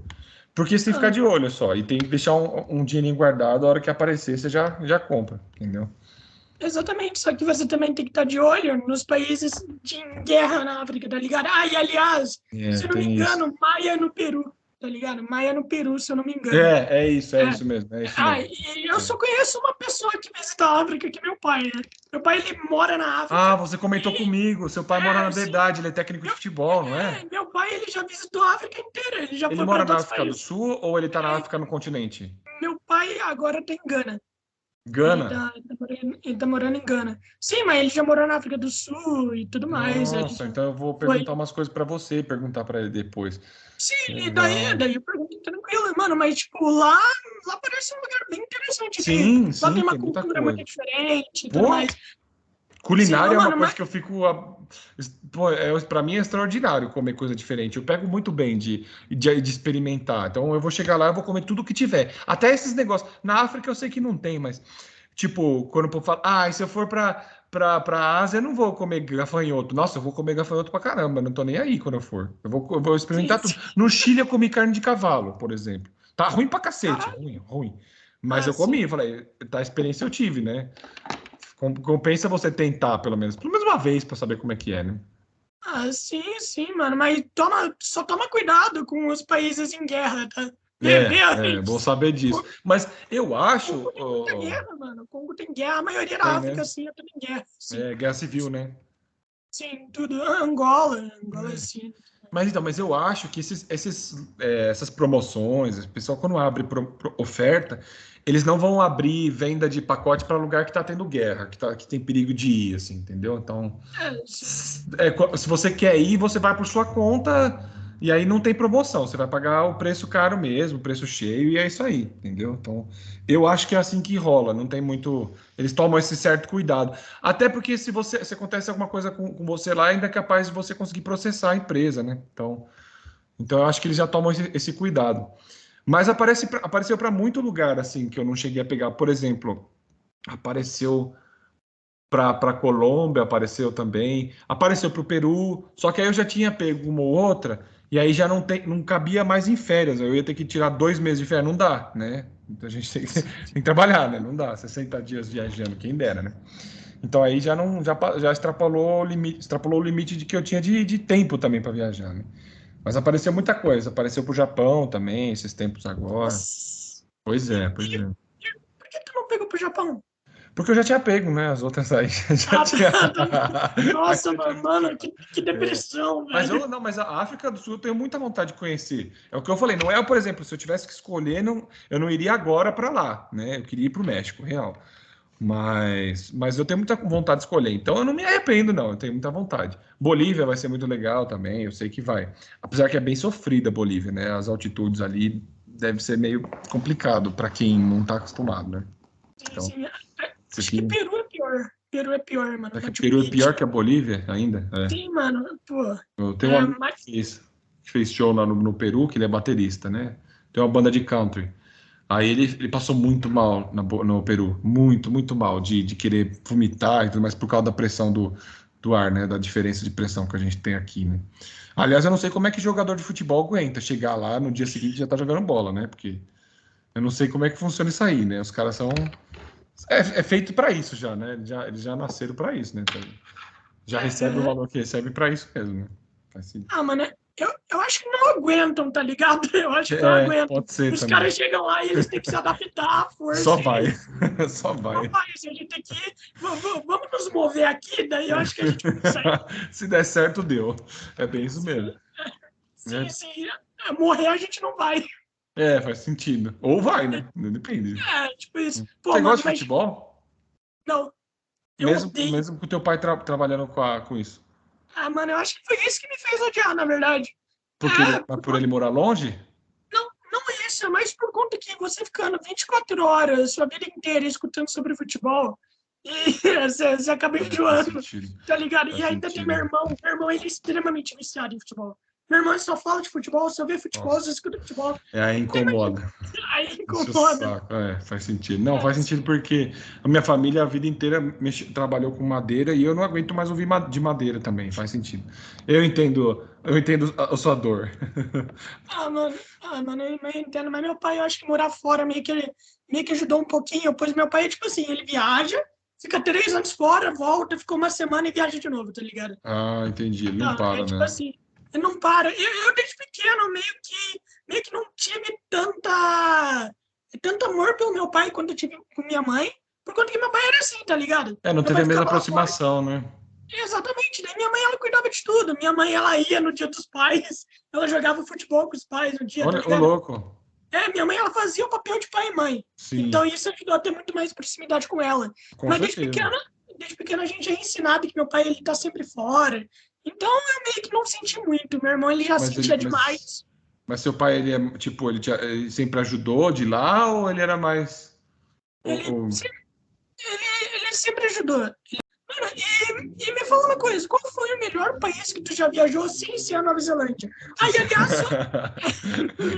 Porque você tem que ficar as, de olho só. E tem que deixar um dinheirinho guardado. A hora que aparecer, você já compra. Entendeu? exatamente. Só que você também tem que estar de olho nos países de guerra na África, tá ligado? Ah, e aliás, É, se eu não me tem isso. engano, Maia no Peru, tá ligado? Maia no Peru, se eu não me engano. É É. isso mesmo. É isso Ah, mesmo. e eu É. só conheço uma pessoa que visita a África, que é meu pai, né? Meu pai, ele mora na Ah, África. você comentou E, comigo. Seu pai mora na sim, Verdade. Ele é técnico de meu, futebol, não é? meu pai, ele já visitou a África inteira. Ele já Ele foi para mora na todos os África do países. Sul ou ele tá na É, África no continente? meu pai agora tem Gana. Gana? Ele tá morando em Gana. Sim, mas ele já morou na África do Sul e tudo mais. Ele Nossa, então eu vou foi. perguntar umas coisas para você, perguntar para ele depois. Sim, e Legal. daí eu pergunto tranquilo, mano, mas tipo, lá parece um lugar bem interessante. Sim, Lá sim, tem uma tem muita cultura muito coisa. diferente e tudo Pô, mais. Sim, culinária ô, é uma mano, coisa mas que eu fico. Pô, para mim é extraordinário comer coisa diferente. Eu pego muito bem de experimentar. Então eu vou chegar lá e vou comer tudo que tiver. Até esses negócios. Na África eu sei que não tem, mas. Tipo, quando o povo fala, e se eu for pra Ásia, eu não vou comer gafanhoto. Nossa, eu vou comer gafanhoto pra caramba. Não tô nem aí quando eu for. Eu vou sim, experimentar tudo. sim. No Chile eu comi carne de cavalo, por exemplo. Tá ruim pra cacete. Caralho. Ruim, ruim. Mas Ah, eu comi. sim. Eu falei, tá, experiência eu tive, né? Compensa você tentar, pelo menos uma vez, para saber como é que é, né? Ah, sim, mano. Mas só toma cuidado com os países em guerra, tá? Vê Vou aí. saber disso. Mas eu O acho. Congo tem muita guerra, mano. O Congo tem guerra. A maioria da Tem, né? África, sim, é tudo em guerra. Sim, Guerra civil, né? sim, tudo. Angola, sim. Mas eu acho que essas promoções, o pessoal quando abre oferta, eles não vão abrir venda de pacote para lugar que está tendo guerra, que tem perigo de ir, assim, entendeu? Então, É, sim. se você quer ir, você vai por sua conta. E aí não tem promoção, você vai pagar o preço caro mesmo, o preço cheio, e é isso aí, entendeu? Então, eu acho que é assim que rola, não tem muito. Eles tomam esse certo cuidado. Até porque se acontece alguma coisa com você lá, ainda é capaz de você conseguir processar a empresa, né? Então eu acho que eles já tomam esse cuidado. Mas apareceu para muito lugar, assim, que eu não cheguei a pegar. Por exemplo, apareceu para Colômbia, apareceu também, apareceu para o Peru, só que aí eu já tinha pego uma ou outra, e aí já não cabia mais em férias, eu ia ter que tirar 2 meses de férias, não dá, né? Então a gente tem que trabalhar, né? Não dá, 60 dias viajando, quem dera, né? Então aí já não já extrapolou o limite de que eu tinha de tempo também para viajar, né? Mas apareceu muita coisa, apareceu para o Japão também, esses tempos agora. Nossa. Pois E, é, pois e é. por que tu não pegou pro Japão? Porque eu já tinha pego, né? As outras aí já Ah, tinha. tá. Aí Nossa, já tinha. mano, que É. depressão, Mas velho. eu não, mas a África do Sul eu tenho muita vontade de conhecer. É o que eu falei, não é, por exemplo, se eu tivesse que escolher, não, eu não iria agora para lá, né? Eu queria ir para o México, real. Mas eu tenho muita vontade de escolher, então eu não me arrependo, não. Eu tenho muita vontade. Bolívia vai ser muito legal também, eu sei que vai. Apesar que é bem sofrida a Bolívia, né? As altitudes ali deve ser meio complicado para quem não está acostumado, né? Sim, Então, sim. isso Acho que aqui. Peru é pior. Peru é pior, mano. Será que o Machu Peru é Picchu. pior que a Bolívia ainda? É. Sim, mano. Pô. Eu tenho um É, amigo mas, que fez show lá no Peru, que ele é baterista, né? Tem uma banda de country. Aí ele passou muito mal no Peru, muito mal, de querer vomitar e tudo mais por causa da pressão do ar, né? Da diferença de pressão que a gente tem aqui, né? Aliás, eu não sei como é que jogador de futebol aguenta chegar lá no dia seguinte e já tá jogando bola, né? Porque eu não sei como é que funciona isso aí, né? Os caras são. É feito para isso já, né? Eles já nasceram para isso, né? Então, já recebe o é, valor que recebe para isso mesmo, né? Faz sentido. mano, eu acho que não aguentam, tá ligado? Eu acho que não aguentam. Pode ser Os também. caras chegam lá e eles têm que se adaptar à Só força. vai. E Só não vai. vai, se a gente tem que ir, vamos nos mover aqui, daí eu acho que a gente consegue. Se der certo, deu. É bem isso mesmo. Sim, sim, sim. Morrer a gente não vai. Faz sentido. Ou vai, né? Depende. Tipo isso. Pô, Você gosta mano, de mas futebol? não, eu odeio. Mesmo com o teu pai trabalhando com isso. Ah, mano, eu acho que foi isso que me fez odiar, na verdade. É, Por ele morar longe? não é isso, é mais por conta que você ficando 24 horas, sua vida inteira, escutando sobre futebol, e você acaba Faz enjoando, sentido. tá ligado? E Faz ainda tem sentido. meu irmão ele é extremamente viciado em futebol. Meu irmão só fala de futebol, só vê futebol, Nossa. só escuta futebol. Aí Então, imagina, incomoda. aí Enche o incomoda. saco. Faz sentido. Não, É, faz sentido porque a minha família a vida inteira trabalhou com madeira e eu não aguento mais ouvir de madeira também. Faz sentido. Eu entendo a sua dor. mano, eu entendo, mas meu pai, eu acho que morar fora meio que ajudou um pouquinho, pois meu pai é tipo assim, ele viaja, fica 3 anos fora, volta, fica uma semana e viaja de novo, tá ligado? Ah, entendi. Ele não Então, é para, tipo né? assim, eu não paro. Eu desde pequeno meio que não tive tanto amor pelo meu pai quando eu tive com minha mãe, por conta que meu pai era assim, tá ligado? Não Meu teve pai a mesma ficava lá fora. aproximação, né? Exatamente, daí minha mãe, ela cuidava de tudo. Minha mãe, ela ia no dia dos pais, ela jogava futebol com os pais no dia, tá Olha, ô ligado? louco. Minha mãe, ela fazia o papel de pai e mãe. Então, Sim, isso ajudou a ter muito mais proximidade com ela. com Mas certeza. desde pequena a gente é ensinado que meu pai, ele tá sempre fora. Então, eu meio que não senti muito. Meu irmão, ele já Mas ele, sentia mas, demais. mas seu pai, ele é tipo, ele sempre ajudou de lá ou ele era mais. Ele, Ou- ele sempre ajudou. Mano, e me fala uma coisa, qual foi o melhor país que tu já viajou sem ser a Nova Zelândia? Aí, aliás,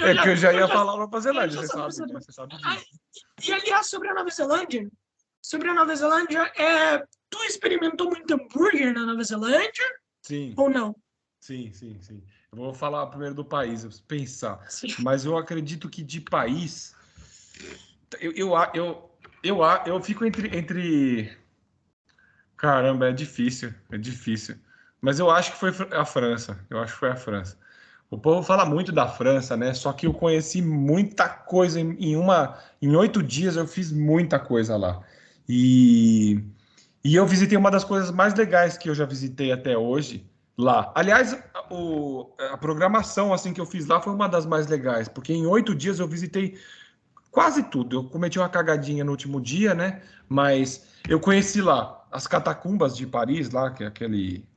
É que eu já eu ia já, falar Nova eu Zelândia, já você sabia. sabe, né? Você sabe Ah, disso. e, aliás, sobre a Nova Zelândia, tu experimentou muito hambúrguer na Nova Zelândia Sim, ou não? sim. Eu vou falar primeiro do país, eu preciso pensar. Sim. Mas eu acredito que de país. Eu fico entre. Caramba, é difícil, é difícil. Mas eu acho que foi a França. Eu acho que foi a França. O povo fala muito da França, né? Só que eu conheci muita coisa em 8 dias eu fiz muita coisa lá. E, e eu visitei uma das coisas mais legais que eu já visitei até hoje lá. Aliás, a programação assim que eu fiz lá foi uma das mais legais, porque em 8 dias eu visitei quase tudo. Eu cometi uma cagadinha no último dia, né? Mas eu conheci lá as catacumbas de Paris, lá, que é aquele.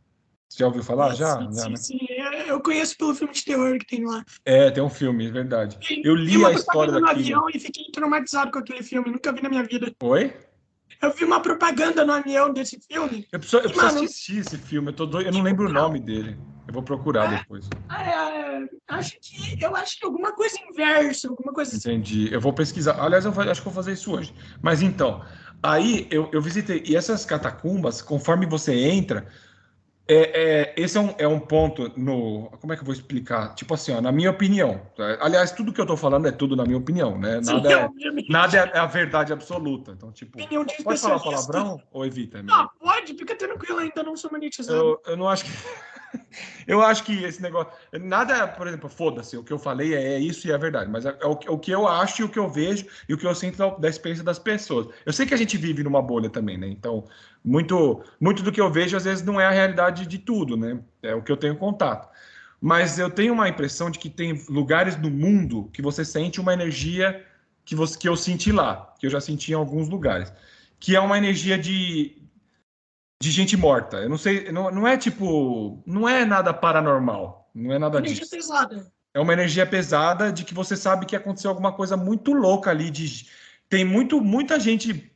Você já ouviu falar? Sim, Já, sim, né? sim. Eu conheço pelo filme de terror que tem lá. É, tem um filme, é verdade. Eu Vi li uma a história propaganda no daquilo. avião e fiquei traumatizado com aquele filme. Nunca vi na minha vida. Oi? Eu vi uma propaganda no avião desse filme. Eu E, preciso mano, assistir esse filme, eu tô doido, eu não tipo, lembro o nome dele. Eu vou procurar depois. eu acho que alguma coisa inversa, alguma coisa assim. Entendi. Eu vou pesquisar. Aliás, acho que eu vou fazer isso hoje. Mas então, aí eu visitei. E essas catacumbas, conforme você entra, esse é um ponto no. Como é que eu vou explicar? Tipo assim, ó, na minha opinião. Aliás, tudo que eu tô falando é tudo na minha opinião, né? Sim, Nada obviamente. é a verdade absoluta. Então, tipo, Opinião de pode falar especialista. palavrão ou evita? É Ah, melhor. pode, fica tranquilo, ainda não sou monetizado. Eu não acho que. Eu acho que esse negócio. Nada, por exemplo, foda-se, o que eu falei é isso e é verdade, mas é o que eu acho e o que eu vejo e o que eu sinto da experiência das pessoas. Eu sei que a gente vive numa bolha também, né? Então, muito do que eu vejo às vezes não é a realidade de tudo, né? É o que eu tenho contato. Mas eu tenho uma impressão de que tem lugares no mundo que você sente uma energia que eu senti lá, que eu já senti em alguns lugares, que é uma energia de gente morta. Eu não sei, não é tipo, não é nada paranormal, não é nada Energia disso. pesada. É uma energia pesada de que você sabe que aconteceu alguma coisa muito louca ali. Tem muita gente.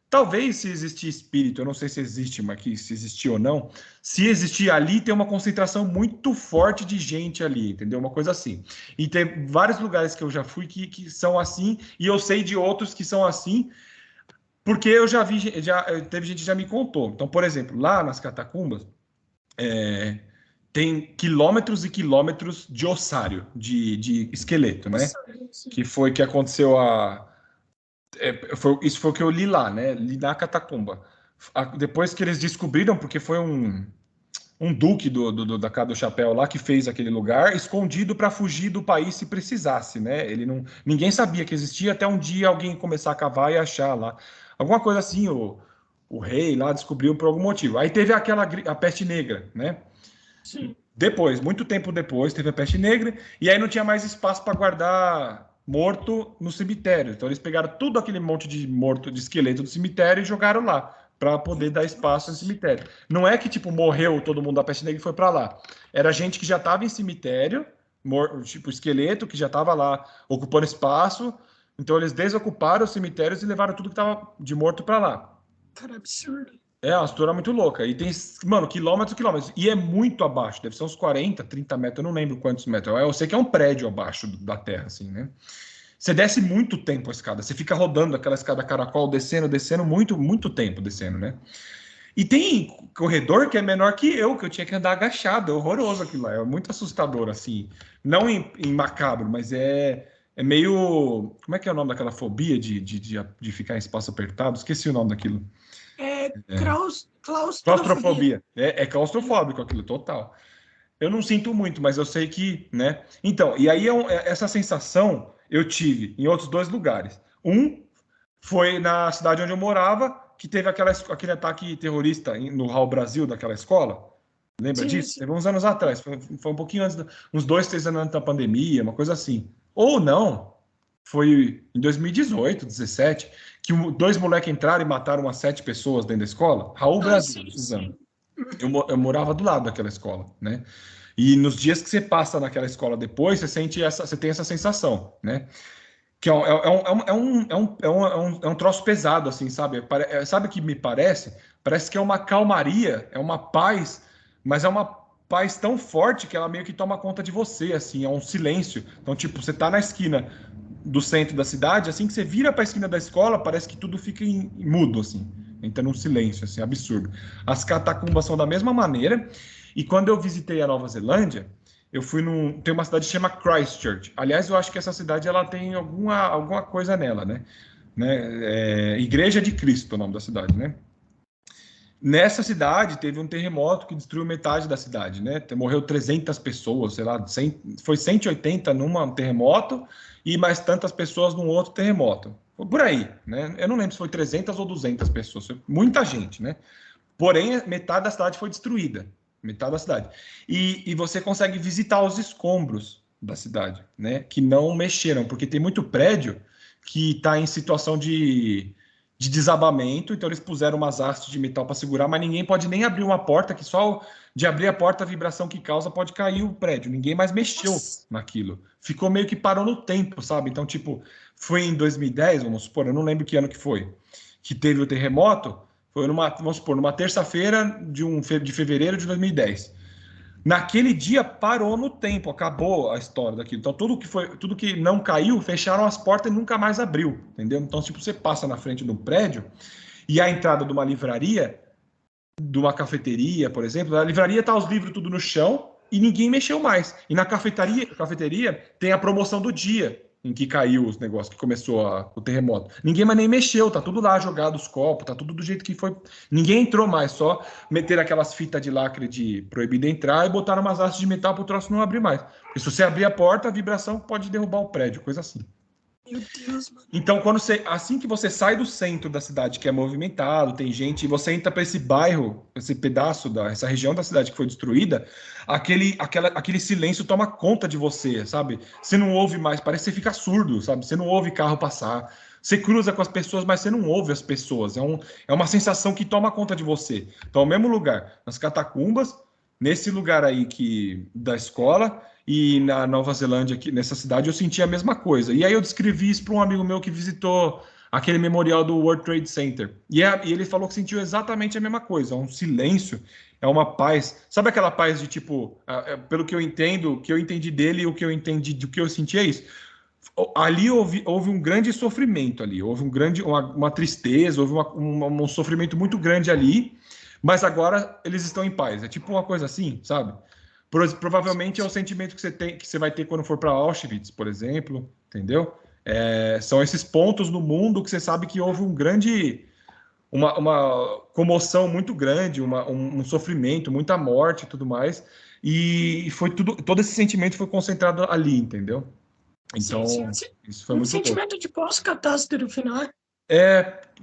Talvez se existir espírito, eu não sei se existe, mas que se existir ou não, se existir ali, tem uma concentração muito forte de gente ali, entendeu? Uma coisa assim. E tem vários lugares que eu já fui que são assim, e eu sei de outros que são assim, porque eu já vi, teve gente que já me contou. Então, por exemplo, lá nas catacumbas, tem quilômetros e quilômetros de ossário, de esqueleto, né? Nossa, isso. Que foi que aconteceu isso foi o que eu li lá, né? Li na catacumba. Depois que eles descobriram, porque foi um duque da Casa do Chapéu lá que fez aquele lugar, escondido para fugir do país se precisasse, né? Ninguém sabia que existia até um dia alguém começar a cavar e achar lá. Alguma coisa assim, o rei lá descobriu por algum motivo. Aí teve a peste negra, né? Sim. Depois, muito tempo depois, teve a peste negra, e aí não tinha mais espaço para guardar morto no cemitério. Então eles pegaram tudo aquele monte de morto, de esqueleto do cemitério e jogaram lá, para poder dar espaço no cemitério. Não é que, tipo, morreu todo mundo da peste negra e foi para lá. Era gente que já estava em cemitério, tipo, esqueleto, que já estava lá ocupando espaço. Então eles desocuparam os cemitérios e levaram tudo que estava de morto para lá. Cara, absurdo. É uma estrutura muito louca. E tem, mano, quilômetros e quilômetros. E é muito abaixo. Deve ser uns 40, 30 metros. Eu não lembro quantos metros. Eu sei que é um prédio abaixo da terra, assim, né? Você desce muito tempo a escada. Você fica rodando aquela escada caracol, descendo muito tempo descendo, né? E tem corredor que é menor que eu tinha que andar agachado. É horroroso aquilo lá. É muito assustador, assim. Não em macabro, mas é meio. Como é que é o nome daquela fobia de ficar em espaço apertado? Esqueci o nome daquilo. Claustrofobia. Claustrofobia. É claustrofóbico aquilo, total. Eu não sinto muito, mas eu sei que, né? Então, e aí essa sensação eu tive em outros dois lugares. Um foi na cidade onde eu morava, que teve aquele ataque terrorista no Raul Brasil, daquela escola. Lembra Sim, disso? sim. Teve uns anos atrás, foi um pouquinho antes, uns 2, 3 anos antes da pandemia, uma coisa assim. Ou não, foi em 2018, 17, que dois moleques entraram e mataram umas 7 pessoas dentro da escola. Raul Ah, Brasil, sim, esses anos. sim. Eu morava do lado daquela escola, né? E nos dias que você passa naquela escola depois, você tem essa sensação, né? Que é um troço pesado, assim, sabe? Sabe o que me parece? Parece que é uma calmaria, é uma paz, mas é uma paz tão forte que ela meio que toma conta de você, assim, é um silêncio. Então, tipo, você tá na esquina do centro da cidade, assim que você vira para a esquina da escola, parece que tudo fica mudo, assim, entra num silêncio, assim, absurdo. As catacumbas são da mesma maneira, e quando eu visitei a Nova Zelândia, eu fui tem uma cidade que chama Christchurch. Aliás, eu acho que essa cidade ela tem alguma coisa nela, né? Igreja de Cristo, é o nome da cidade, né? Nessa cidade teve um terremoto que destruiu metade da cidade, né? Morreu 300 pessoas, sei lá, foi 180 num terremoto e mais tantas pessoas num outro terremoto. Foi por aí, né? Eu não lembro se foi 300 ou 200 pessoas, foi muita gente, né? Porém, metade da cidade foi destruída, metade da cidade. E você consegue visitar os escombros da cidade, né? Que não mexeram, porque tem muito prédio que está em situação de desabamento, então eles puseram umas hastes de metal para segurar, mas ninguém pode nem abrir uma porta, que só de abrir a porta a vibração que causa pode cair o prédio. Ninguém mais mexeu naquilo. Ficou meio que parou no tempo, sabe? Então, tipo, foi em 2010, vamos supor, eu não lembro que ano que foi, que teve o terremoto, foi vamos supor, numa terça-feira de fevereiro de 2010. Naquele dia parou no tempo, acabou a história daquilo. Então tudo que não caiu, fecharam as portas e nunca mais abriu, entendeu? Então, tipo, você passa na frente do prédio e a entrada de uma livraria, de uma cafeteria, por exemplo, a livraria tá os livros tudo no chão e ninguém mexeu mais. E na cafeteria tem a promoção do dia em que caiu os negócios, que começou o terremoto. Ninguém mais nem mexeu, tá tudo lá jogado os copos, tá tudo do jeito que foi. Ninguém entrou mais, só meteram aquelas fitas de lacre de proibido entrar e botaram umas hastes de metal pro troço não abrir mais. Porque se você abrir a porta, a vibração pode derrubar o prédio, coisa assim. Meu Deus, mano. Então, assim que você sai do centro da cidade, que é movimentado, tem gente, e você entra para esse bairro, esse pedaço essa região da cidade que foi destruída, aquele silêncio toma conta de você, sabe? Você não ouve mais, parece que você fica surdo, sabe? Você não ouve carro passar, você cruza com as pessoas, mas você não ouve as pessoas. É uma sensação que toma conta de você. Então, ao mesmo lugar, nas catacumbas, nesse lugar aí da escola, e na Nova Zelândia, aqui nessa cidade, eu senti a mesma coisa. E aí eu descrevi isso para um amigo meu que visitou aquele memorial do World Trade Center. E ele falou que sentiu exatamente a mesma coisa. É um silêncio, é uma paz. Sabe aquela paz de tipo, pelo que eu entendo, o que eu entendi dele, o que eu entendi do que eu senti é isso. Ali houve um grande sofrimento ali, houve uma tristeza, houve um sofrimento muito grande ali, mas agora eles estão em paz. É tipo uma coisa assim, sabe? Provavelmente é o sentimento que você vai ter quando for para Auschwitz, por exemplo, entendeu? São esses pontos no mundo que você sabe que houve uma comoção muito grande, um sofrimento, muita morte e tudo mais, e foi todo esse sentimento foi concentrado ali, entendeu? Então, sim. isso foi muito sentimento de pós-catástrofe, não é?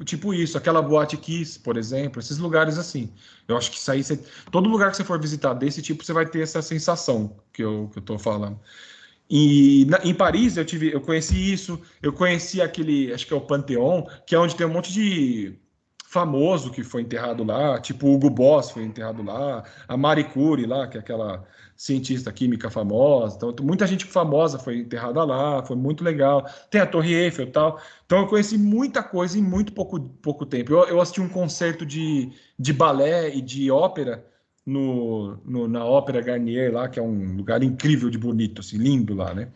Tipo isso, aquela Boate Kiss, por exemplo, esses lugares assim. Eu acho que isso aí, todo lugar que você for visitar desse tipo, você vai ter essa sensação que eu tô falando. E em Paris eu conheci isso, eu conheci acho que é o Panteão, que é onde tem um monte de famoso que foi enterrado lá, tipo o Hugo Boss foi enterrado lá, a Marie Curie lá, que é aquela cientista química famosa, então muita gente famosa foi enterrada lá, foi muito legal. Tem a Torre Eiffel e tal. Então eu conheci muita coisa em muito pouco tempo. Eu assisti um concerto de balé e de ópera na Ópera Garnier lá, que é um lugar incrível de bonito, assim, lindo lá, né?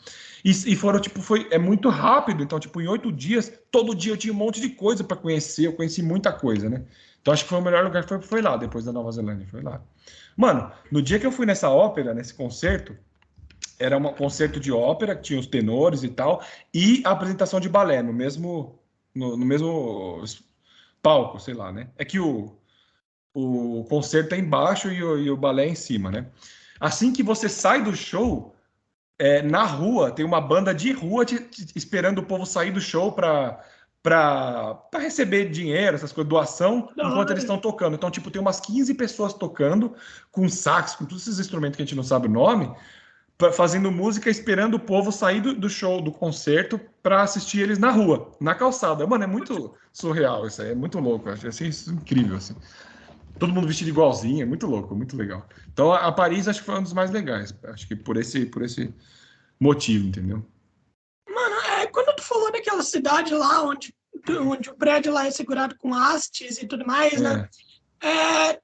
E foram, tipo, é muito rápido, então, tipo, em 8 dias, todo dia eu tinha um monte de coisa para conhecer, eu conheci muita coisa, né? Então acho que foi o melhor lugar que foi lá, depois da Nova Zelândia, foi lá. Mano, no dia que eu fui nessa ópera, nesse concerto, era um concerto de ópera, que tinha os tenores e tal, e a apresentação de balé no mesmo palco, sei lá, né? É que o concerto é embaixo e o balé é em cima, né? Assim que você sai do show, na rua, tem uma banda de rua esperando o povo sair do show para receber dinheiro, essas coisas, doação, enquanto eles estão tocando. Então, tipo, tem umas 15 pessoas tocando com sax, com todos esses instrumentos que a gente não sabe o nome, fazendo música, esperando o povo sair do show, do concerto, para assistir eles na rua, na calçada. Mano, é muito surreal isso aí, é muito louco. Eu achei isso incrível, assim. Todo mundo vestido igualzinho, é muito louco, muito legal. Então, a Paris acho que foi um dos mais legais. Acho que por esse motivo, entendeu? Mano, quando tu falou daquela cidade lá, onde o prédio lá é segurado com hastes e tudo mais, né?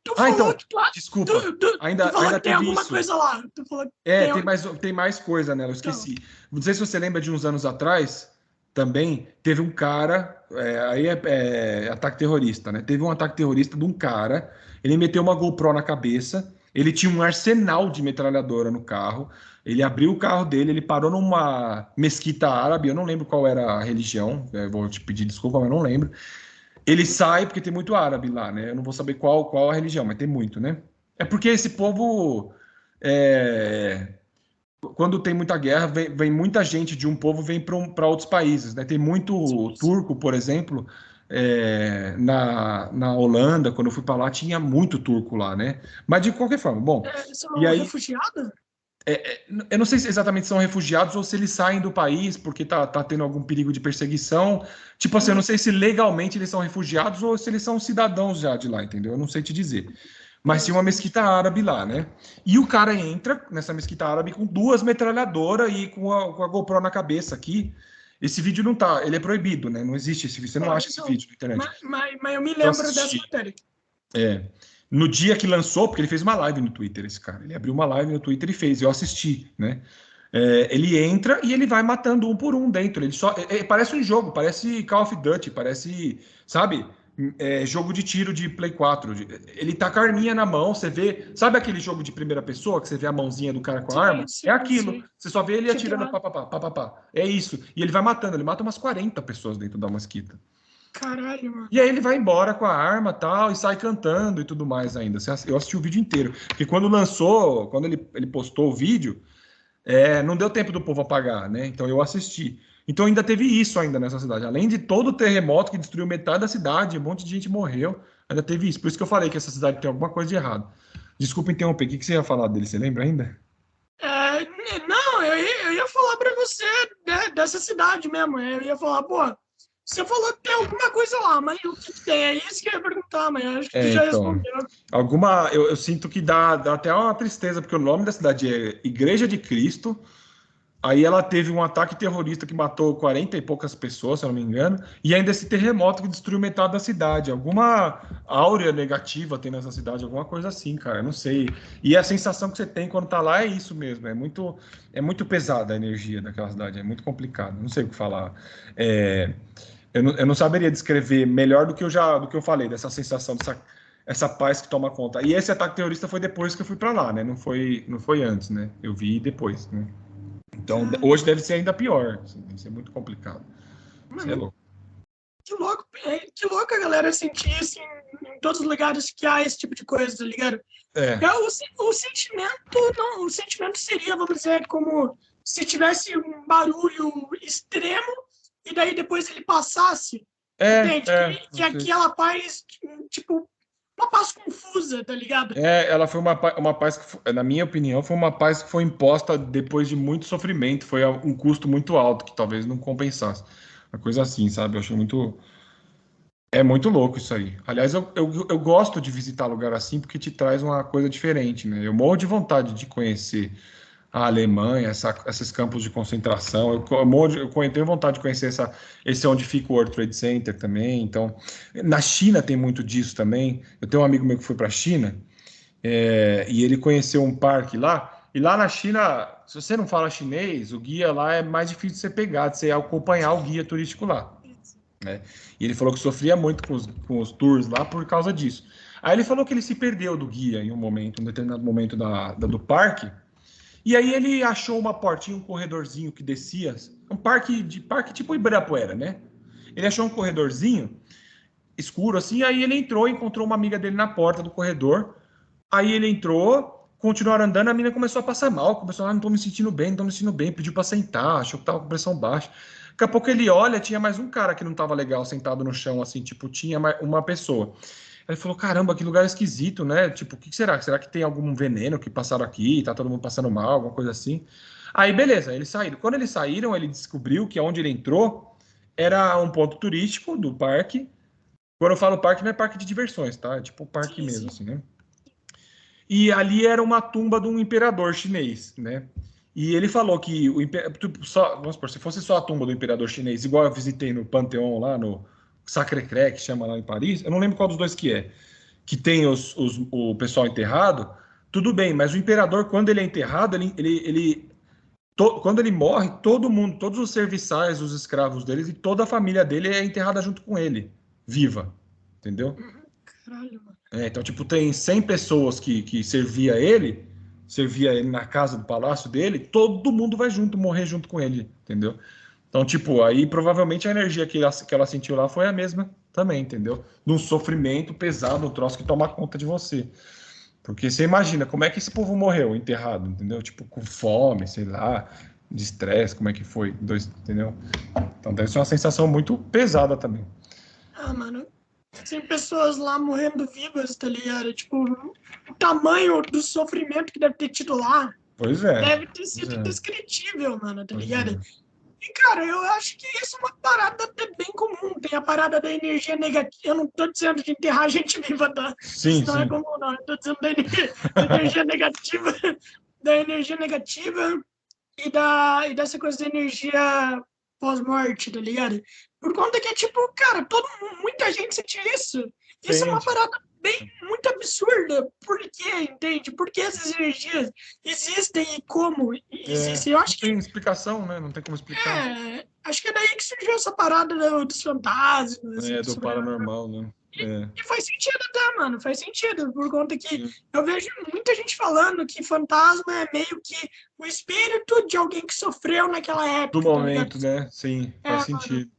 Tu falou então, que desculpa, ainda tem alguma isso. coisa lá. Tu falou que tem mais coisa nela, eu esqueci. Então, não sei se você lembra de uns anos atrás, também teve um cara, aí ataque terrorista, né? Teve um ataque terrorista de um cara, ele meteu uma GoPro na cabeça, ele tinha um arsenal de metralhadora no carro, ele abriu o carro dele, ele parou numa mesquita árabe, eu não lembro qual era a religião, vou te pedir desculpa, mas não lembro. Ele sai, porque tem muito árabe lá, né? Eu não vou saber qual a religião, mas tem muito, né? É porque esse povo... quando tem muita guerra, vem muita gente de um povo vem para outros países, né? Tem muito turco, por exemplo, na Holanda, quando eu fui para lá, tinha muito turco lá, né? Mas de qualquer forma, bom. São E aí, refugiados? Eu não sei se exatamente são refugiados ou se eles saem do país porque tá tendo algum perigo de perseguição. Tipo assim, eu não sei se legalmente eles são refugiados ou se eles são cidadãos já de lá, entendeu? Eu não sei te dizer. Mas tinha uma mesquita árabe lá, né? E o cara entra nessa mesquita árabe com 2 metralhadoras e com a GoPro na cabeça aqui. Esse vídeo não tá, ele é proibido, né? Não existe esse vídeo, você não acha esse vídeo na internet. Mas eu me Eu lembro dessa assisti. matéria. No dia que lançou, porque ele fez uma live no Twitter, esse cara. Ele abriu uma live no Twitter e fez, eu assisti, né? Ele entra e ele vai matando um por um dentro. Ele só parece um jogo, parece Call of Duty, parece, sabe? Jogo de tiro de Play 4. Ele tá com a arminha na mão, você vê. Sabe aquele jogo de primeira pessoa que você vê a mãozinha do cara com a arma? Sim, É aquilo. sim. Você só vê ele atirando GTA. pá. É isso. E ele vai matando, ele mata umas 40 pessoas dentro da mesquita. Caralho, mano. E aí ele vai embora com a arma tal, e sai cantando e tudo mais ainda. Eu assisti o vídeo inteiro. Porque quando lançou, quando ele postou o vídeo, não deu tempo do povo apagar, né? Então eu assisti. Então ainda teve isso ainda nessa cidade. Além de todo o terremoto que destruiu metade da cidade, um monte de gente morreu, ainda teve isso. Por isso que eu falei que essa cidade tem alguma coisa de errado. Desculpa interromper, o que você ia falar dele? Você lembra ainda? Não, eu ia falar pra você dessa cidade mesmo. Eu ia falar, pô, você falou que tem alguma coisa lá, mas o que tem? É isso que eu ia perguntar, mas eu acho que tu já Então, respondeu. eu sinto que dá até uma tristeza, porque o nome da cidade é Igreja de Cristo. Aí ela teve um ataque terrorista que matou 40 e poucas pessoas, se eu não me engano, e ainda esse terremoto que destruiu metade da cidade. Alguma áurea negativa tem nessa cidade, alguma coisa assim, cara, eu não sei. E a sensação que você tem quando tá lá é isso mesmo, é muito pesada a energia daquela cidade, é muito complicado, não sei o que falar. Eu não saberia descrever melhor do que eu falei, dessa sensação, essa paz que toma conta. E esse ataque terrorista foi depois que eu fui para lá, né? Não foi antes, né? Eu vi depois, né? Então, hoje deve ser ainda pior. Assim, deve ser muito complicado. Isso é Mano, louco. que louco a galera sentir assim, em todos os lugares que há esse tipo de coisa, tá ligado? É, O sentimento, não, o sentimento seria, vamos dizer, como se tivesse um barulho extremo e daí depois ele passasse, entende? Que aquela paz, tipo, uma paz confusa, tá ligado? ela foi uma paz que, na minha opinião, foi uma paz que foi imposta depois de muito sofrimento. Foi um custo muito alto que talvez não compensasse. Uma coisa assim, sabe? Eu achei muito. É muito louco isso aí. Aliás, eu gosto de visitar lugar assim porque te traz uma coisa diferente, né? Eu morro de vontade de conhecer a Alemanha, esses campos de concentração. Eu tenho vontade de conhecer esse onde fica o World Trade Center também. Então, na China tem muito disso também. Eu tenho um amigo meu que foi para a China, e ele conheceu um parque lá. E lá na China, se você não fala chinês, o guia lá é mais difícil de você pegar, de você acompanhar o guia turístico lá, né? E ele falou que sofria muito com os tours lá por causa disso. Aí ele falou que ele se perdeu do guia em um determinado momento do parque. E aí ele achou uma portinha, um corredorzinho que descia, um parque tipo Ibirapuera, né? Ele achou um corredorzinho escuro assim, aí ele entrou e encontrou uma amiga dele na porta do corredor. Aí ele entrou, continuaram andando, a menina começou a passar mal, começou a não tô me sentindo bem, não tô me sentindo bem, pediu para sentar, achou que tava com pressão baixa. Daqui a pouco ele olha, tinha mais um cara que não tava legal sentado no chão assim, tipo, tinha uma pessoa. Ele falou, caramba, que lugar esquisito, né? Tipo, o que será? Será que tem algum veneno que passaram aqui? Tá todo mundo passando mal, alguma coisa assim? Aí, beleza, eles saíram. Quando eles saíram, ele descobriu que onde ele entrou era um ponto turístico do parque. Quando eu falo parque, não é parque de diversões, tá? É tipo parque Sim, mesmo, sim. assim, né? E ali era uma tumba de um imperador chinês, né? E ele falou que vamos supor, se fosse só a tumba do imperador chinês, igual eu visitei no Panteão lá no Sacré-Cœur, que chama lá em Paris, eu não lembro qual dos dois que tem o pessoal enterrado, tudo bem, mas o imperador, quando ele é enterrado, quando ele morre, todo mundo, todos os serviçais, os escravos deles e toda a família dele é enterrada junto com ele, viva, entendeu? Caralho, mano. Então, tipo, tem 100 pessoas que servia ele na casa do palácio dele, todo mundo vai junto, morrer junto com ele, entendeu? Então, tipo, aí provavelmente a energia que ela sentiu lá foi a mesma também, entendeu? Num sofrimento pesado, um troço que toma conta de você. Porque você imagina, como é que esse povo morreu enterrado, entendeu? Tipo, com fome, sei lá, de estresse, como é que foi, entendeu? Então deve ser uma sensação muito pesada também. Mano, tem pessoas lá morrendo vivas, tá ligado? Tipo, o tamanho do sofrimento que deve ter tido lá. Pois é. Deve ter sido indescritível, mano, tá ligado? É. E, cara, eu acho que isso é uma parada até bem comum. Tem a parada da energia negativa. Eu não tô dizendo de enterrar gente viva, tá? Sim, Isso não é sim. comum, não. Eu tô dizendo da energia negativa, da energia negativa e dessa coisa da energia pós-morte, tá ligado? Por conta que, tipo, cara, muita gente sente isso. Isso é uma Sente. parada muito absurda. Por quê, entende? Por que essas energias existem e como existem? Eu Não acho que tem explicação, né? Não tem como explicar. acho que é daí que surgiu essa parada dos fantasmas. Do paranormal, né? E faz sentido até, mano. Faz sentido. Por conta que Sim. eu vejo muita gente falando que fantasma é meio que o espírito de alguém que sofreu naquela época. Do tá ligado? momento, né? Sim, faz Mano, sentido.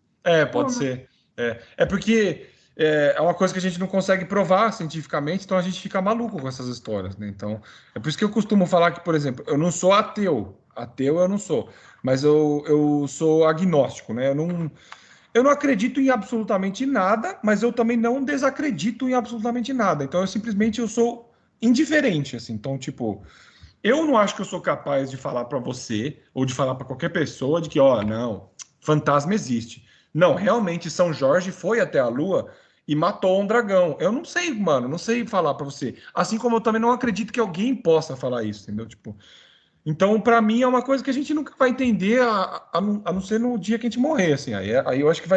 pô, Pode ser. É porque é uma coisa que a gente não consegue provar cientificamente, então a gente fica maluco com essas histórias, né? Então, é por isso que eu costumo falar que, por exemplo, eu não sou ateu. Ateu eu não sou. Mas eu sou agnóstico, né? Eu não acredito em absolutamente nada, mas eu também não desacredito em absolutamente nada. Então, eu sou indiferente, assim. Então, tipo, eu não acho que eu sou capaz de falar para você ou de falar para qualquer pessoa de que, ó, não, fantasma existe. Não, realmente São Jorge foi até a Lua e matou um dragão. Eu não sei, mano, não sei falar para você. Assim como eu também não acredito que alguém possa falar isso, entendeu? Tipo, então, para mim, é uma coisa que a gente nunca vai entender a não ser no dia que a gente morrer, assim. Aí eu acho que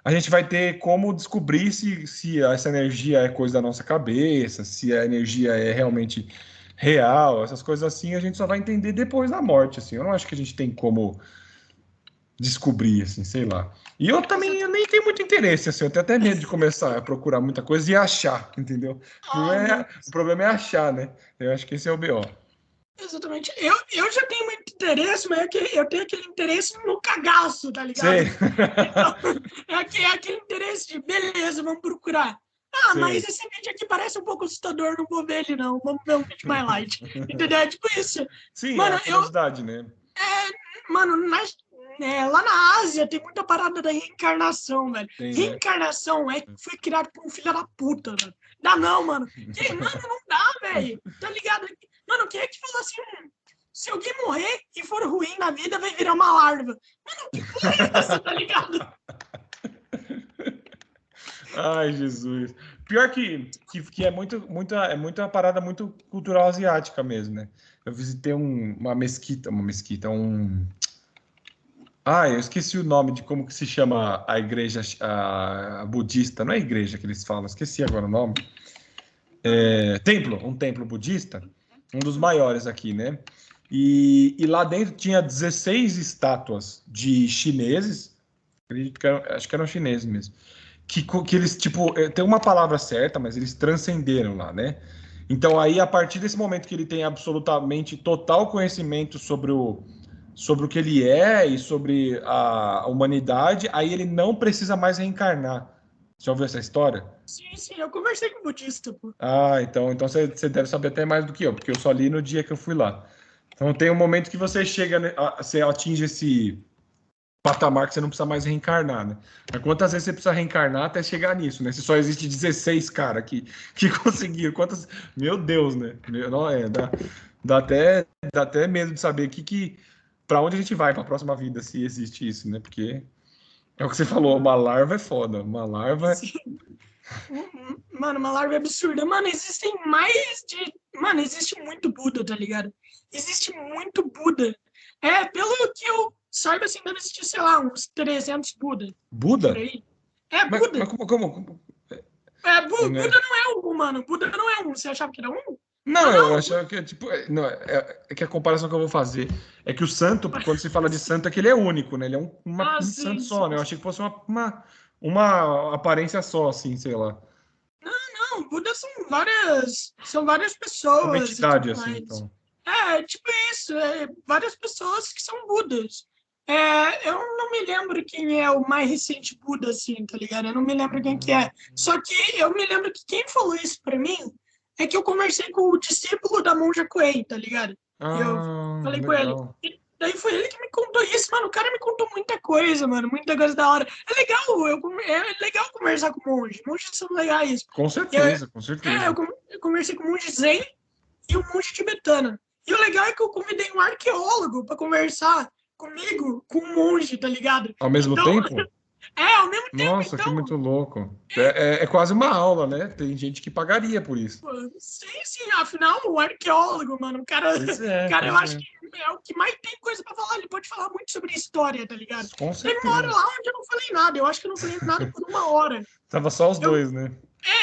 a gente vai ter como descobrir se essa energia é coisa da nossa cabeça, se a energia é realmente real, essas coisas assim, a gente só vai entender depois da morte, assim. Eu não acho que a gente tem como descobrir, assim, sei lá. E eu nem tenho muito interesse, assim, eu tenho até medo de começar a procurar muita coisa e achar, entendeu? não. O problema é achar, né? Eu acho que esse é o BO. Exatamente. Eu já tenho muito interesse, mas eu tenho aquele interesse no cagaço, tá ligado? Sei. Então, é aquele interesse de, beleza, vamos procurar. Ah, mas Sei. esse vídeo aqui parece um pouco assustador, não vou ver ele não. Vamos ver um vídeo mais light. Entendeu? É tipo isso. Sim, é Mano, a curiosidade, né? mano, lá na Ásia tem muita parada da reencarnação, velho. Tem, né? Reencarnação foi criado por um filho da puta, velho. Dá não, mano. Mano, não dá, velho. Tá ligado? Mano, quem é que falou assim? Se alguém morrer e for ruim na vida, vai virar uma larva. Mano, que porra é essa, tá ligado? Ai, Jesus. Pior que é muita parada muito cultural asiática mesmo, né? Eu visitei uma mesquita, eu esqueci o nome de como que se chama a igreja a budista, não é igreja que eles falam, esqueci agora o nome. Um templo budista, um dos maiores aqui, né? E lá dentro tinha 16 estátuas de chineses, acho que eram chineses mesmo, que eles, tipo, tem uma palavra certa, mas eles transcenderam lá, né? Então aí, a partir desse momento que ele tem absolutamente total conhecimento sobre o que ele é e sobre a humanidade, aí ele não precisa mais reencarnar. Já ouviu essa história? Sim, eu conversei com o budista, pô. Então você deve saber até mais do que eu, porque eu só li no dia que eu fui lá. Então tem um momento que você chega, você atinge esse patamar que você não precisa mais reencarnar, né? Mas quantas vezes você precisa reencarnar até chegar nisso, né? Se só existe 16 cara que conseguiram, Meu Deus, né? Dá até medo de saber para onde a gente vai para a próxima vida, se existe isso, né? Porque é o que você falou, uma larva é foda, uma larva Sim. Mano, uma larva absurda. Mano, existem mais de. Mano, existe muito Buda, tá ligado? Existe muito Buda. Pelo que eu saiba, assim, deve existir, sei lá, uns 300 Buda. Buda? Por aí. Buda. Mas como? Buda não é um, mano. Buda não é um. Você achava que era um? Não, eu Não. achava que tipo, não, é que a comparação que eu vou fazer é que o santo, quando se fala de santo, é que ele é único, né? Ele é um santo só, né? Eu achei que fosse uma aparência só, assim, sei lá. Não, Buda são várias pessoas. Uma E entidade, tudo assim, mais. então. Tipo isso, várias pessoas que são Budas. Eu não me lembro quem é o mais recente Buda, assim, tá ligado? Eu não me lembro quem que é. Só que eu me lembro que quem falou isso pra mim é que eu conversei com o discípulo da Monja Coen, tá ligado? Eu falei com ele. Legal. E daí foi ele que me contou isso, mano. O cara me contou muita coisa, mano. Muita coisa da hora. É legal conversar com monge. Monges são legais. Com certeza, com certeza. Eu conversei com o monge Zen e o monge tibetano. E o legal é que eu convidei um arqueólogo para conversar comigo, com um monge, tá ligado? Ao mesmo Então, tempo? ao mesmo tempo, Nossa, que então, muito louco. É quase uma aula, né? Tem gente que pagaria por isso. pô, sim, afinal, o arqueólogo, mano, o cara eu acho que é o que mais tem coisa pra falar, ele pode falar muito sobre história, tá ligado? Com Teve uma hora certeza. lá onde eu não falei nada, eu acho que eu não falei nada por uma hora. Tava só os Eu- dois, né?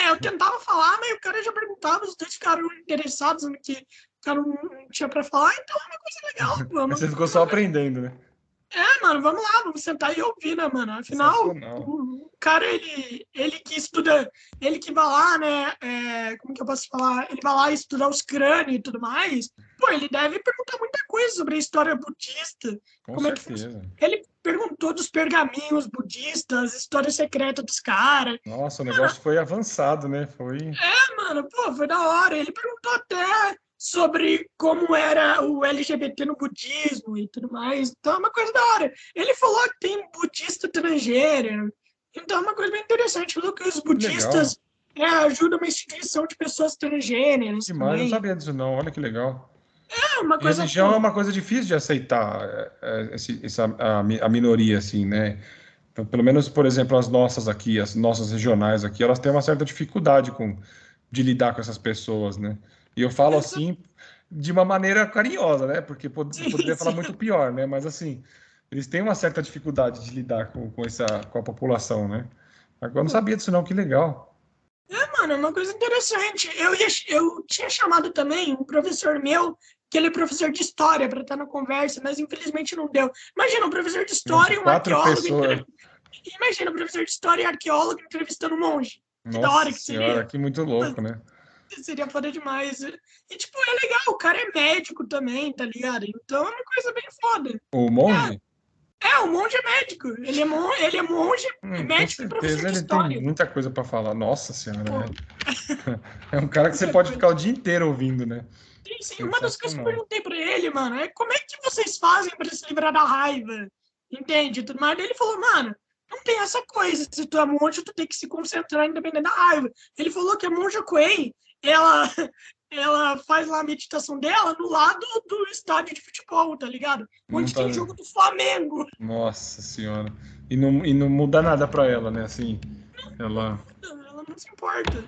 eu tentava falar, mas o cara já perguntava, os dois ficaram interessados no que o cara não tinha pra falar, então é uma coisa legal, pô, Mas você ficou só aprendendo, né? mano, vamos lá, vamos sentar e ouvir, né, mano? Afinal, Sensacional. o cara, ele que estuda, ele que vai lá, né, como que eu posso falar? Ele vai lá estudar os crânios e tudo mais, pô, ele deve perguntar muita coisa sobre a história budista, Com como é que certeza. funciona. Ele perguntou dos pergaminhos budistas, história secreta dos caras. Nossa, o negócio foi avançado, né? Foi. Mano, pô, foi da hora. Ele perguntou até sobre como era o LGBT no budismo e tudo mais. Então é uma coisa da hora. Ele falou que tem budista transgênero. Então é uma coisa bem interessante. Falou que os budistas ajudam uma instituição de pessoas transgêneras Demais, eu não também. sabia disso, não. Olha que legal. É uma coisa. Religião é Pô, uma coisa difícil de aceitar, a minoria, assim, né? Então, pelo menos, por exemplo, as nossas aqui, as nossas regionais aqui, elas têm uma certa dificuldade de lidar com essas pessoas, né? E eu falo assim de uma maneira carinhosa, né? Porque poderia falar sim. muito pior, né? Mas assim, eles têm uma certa dificuldade de lidar com a população, né? Agora eu não sabia disso não, que legal. Mano, é uma coisa interessante. Eu tinha chamado também um professor meu, que ele é professor de história, para estar na conversa, mas infelizmente não deu. Imagina um professor de história e um 4 arqueólogo. pessoas. Imagina um professor de história e arqueólogo entrevistando um monge. Que da Nossa hora que senhora, seria. que muito louco, né? Seria foda demais. E, tipo, é legal, o cara é médico também, tá ligado? Então é uma coisa bem foda. O monge? O monge é médico. Ele é monge, Com médico e professor certeza de ele tem história. muita coisa para falar. Nossa Pô, senhora, é um cara que você muita pode coisa. ficar o dia inteiro ouvindo, né? Sim, uma das coisas que eu Sensacional. perguntei pra ele, mano, é como é que vocês fazem pra se livrar da raiva? Entende? Tudo mais. Daí ele falou, mano, não tem essa coisa. Se tu é monge, tu tem que se concentrar independente da raiva. Ele falou que a monja Coen, ela, ela faz lá a meditação dela no lado do estádio de futebol, tá ligado? Não Onde tá... tem jogo do Flamengo. Nossa senhora. E não muda nada para ela, né? Assim, ela Ela não se importa.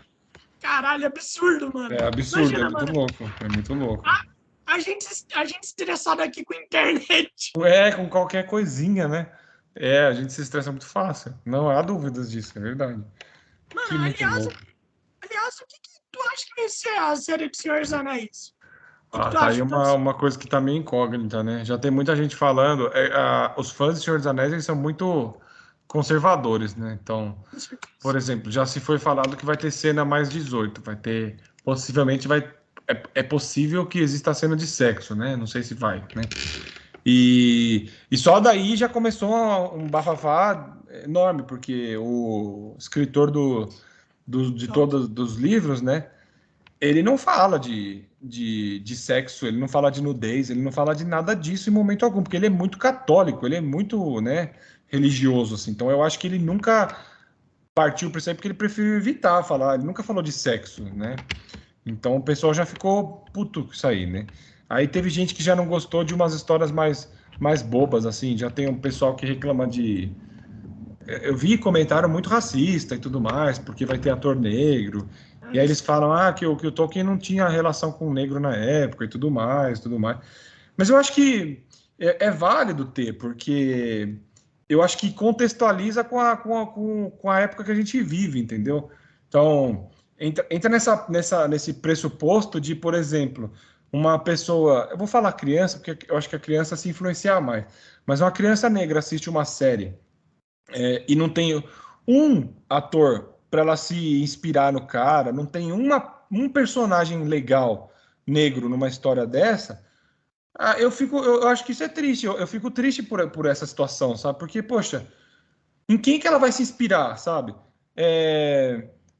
Caralho, absurdo, mano. é absurdo, Imagina, é muito mano, louco, é muito louco. a gente estressado aqui com a internet. Com qualquer coisinha, né? A gente se estressa muito fácil. Não há dúvidas disso, é verdade. Que Mano, muito louco. aliás, o que tu acha que vai ser a série do Senhor dos Anéis? O que tu Tá aí acha? uma coisa que tá meio incógnita, né? Já tem muita gente falando. Os fãs de Senhor dos Anéis, eles são muito conservadores, né? Então, por exemplo, já se foi falado que vai ter cena mais 18, vai ter, possivelmente vai, é possível que exista cena de sexo, né? Não sei se vai, né? E só daí já começou um bafafá enorme, porque o escritor de todos os livros, né? Ele não fala de sexo, ele não fala de nudez, ele não fala de nada disso em momento algum, porque ele é muito católico, ele é muito, né, religioso, assim. Então eu acho que ele nunca partiu para isso aí porque ele preferiu evitar falar, ele nunca falou de sexo, né? Então o pessoal já ficou puto com isso aí, né? Aí teve gente que já não gostou de umas histórias mais bobas, assim, já tem um pessoal que reclama de... Eu vi comentário muito racista e tudo mais, porque vai ter ator negro, e aí eles falam que o Tolkien não tinha relação com o negro na época e tudo mais, tudo mais. Mas eu acho que é válido ter, porque eu acho que contextualiza com a época que a gente vive, entendeu? Então, entra nesse pressuposto de, por exemplo, uma pessoa... Eu vou falar criança, porque eu acho que a criança se influenciar mais. Mas uma criança negra assiste uma série e não tem um ator para ela se inspirar no cara, não tem um personagem legal negro numa história dessa, eu acho que isso é triste. Eu fico triste por essa situação, sabe? Porque, poxa, em quem que ela vai se inspirar, sabe?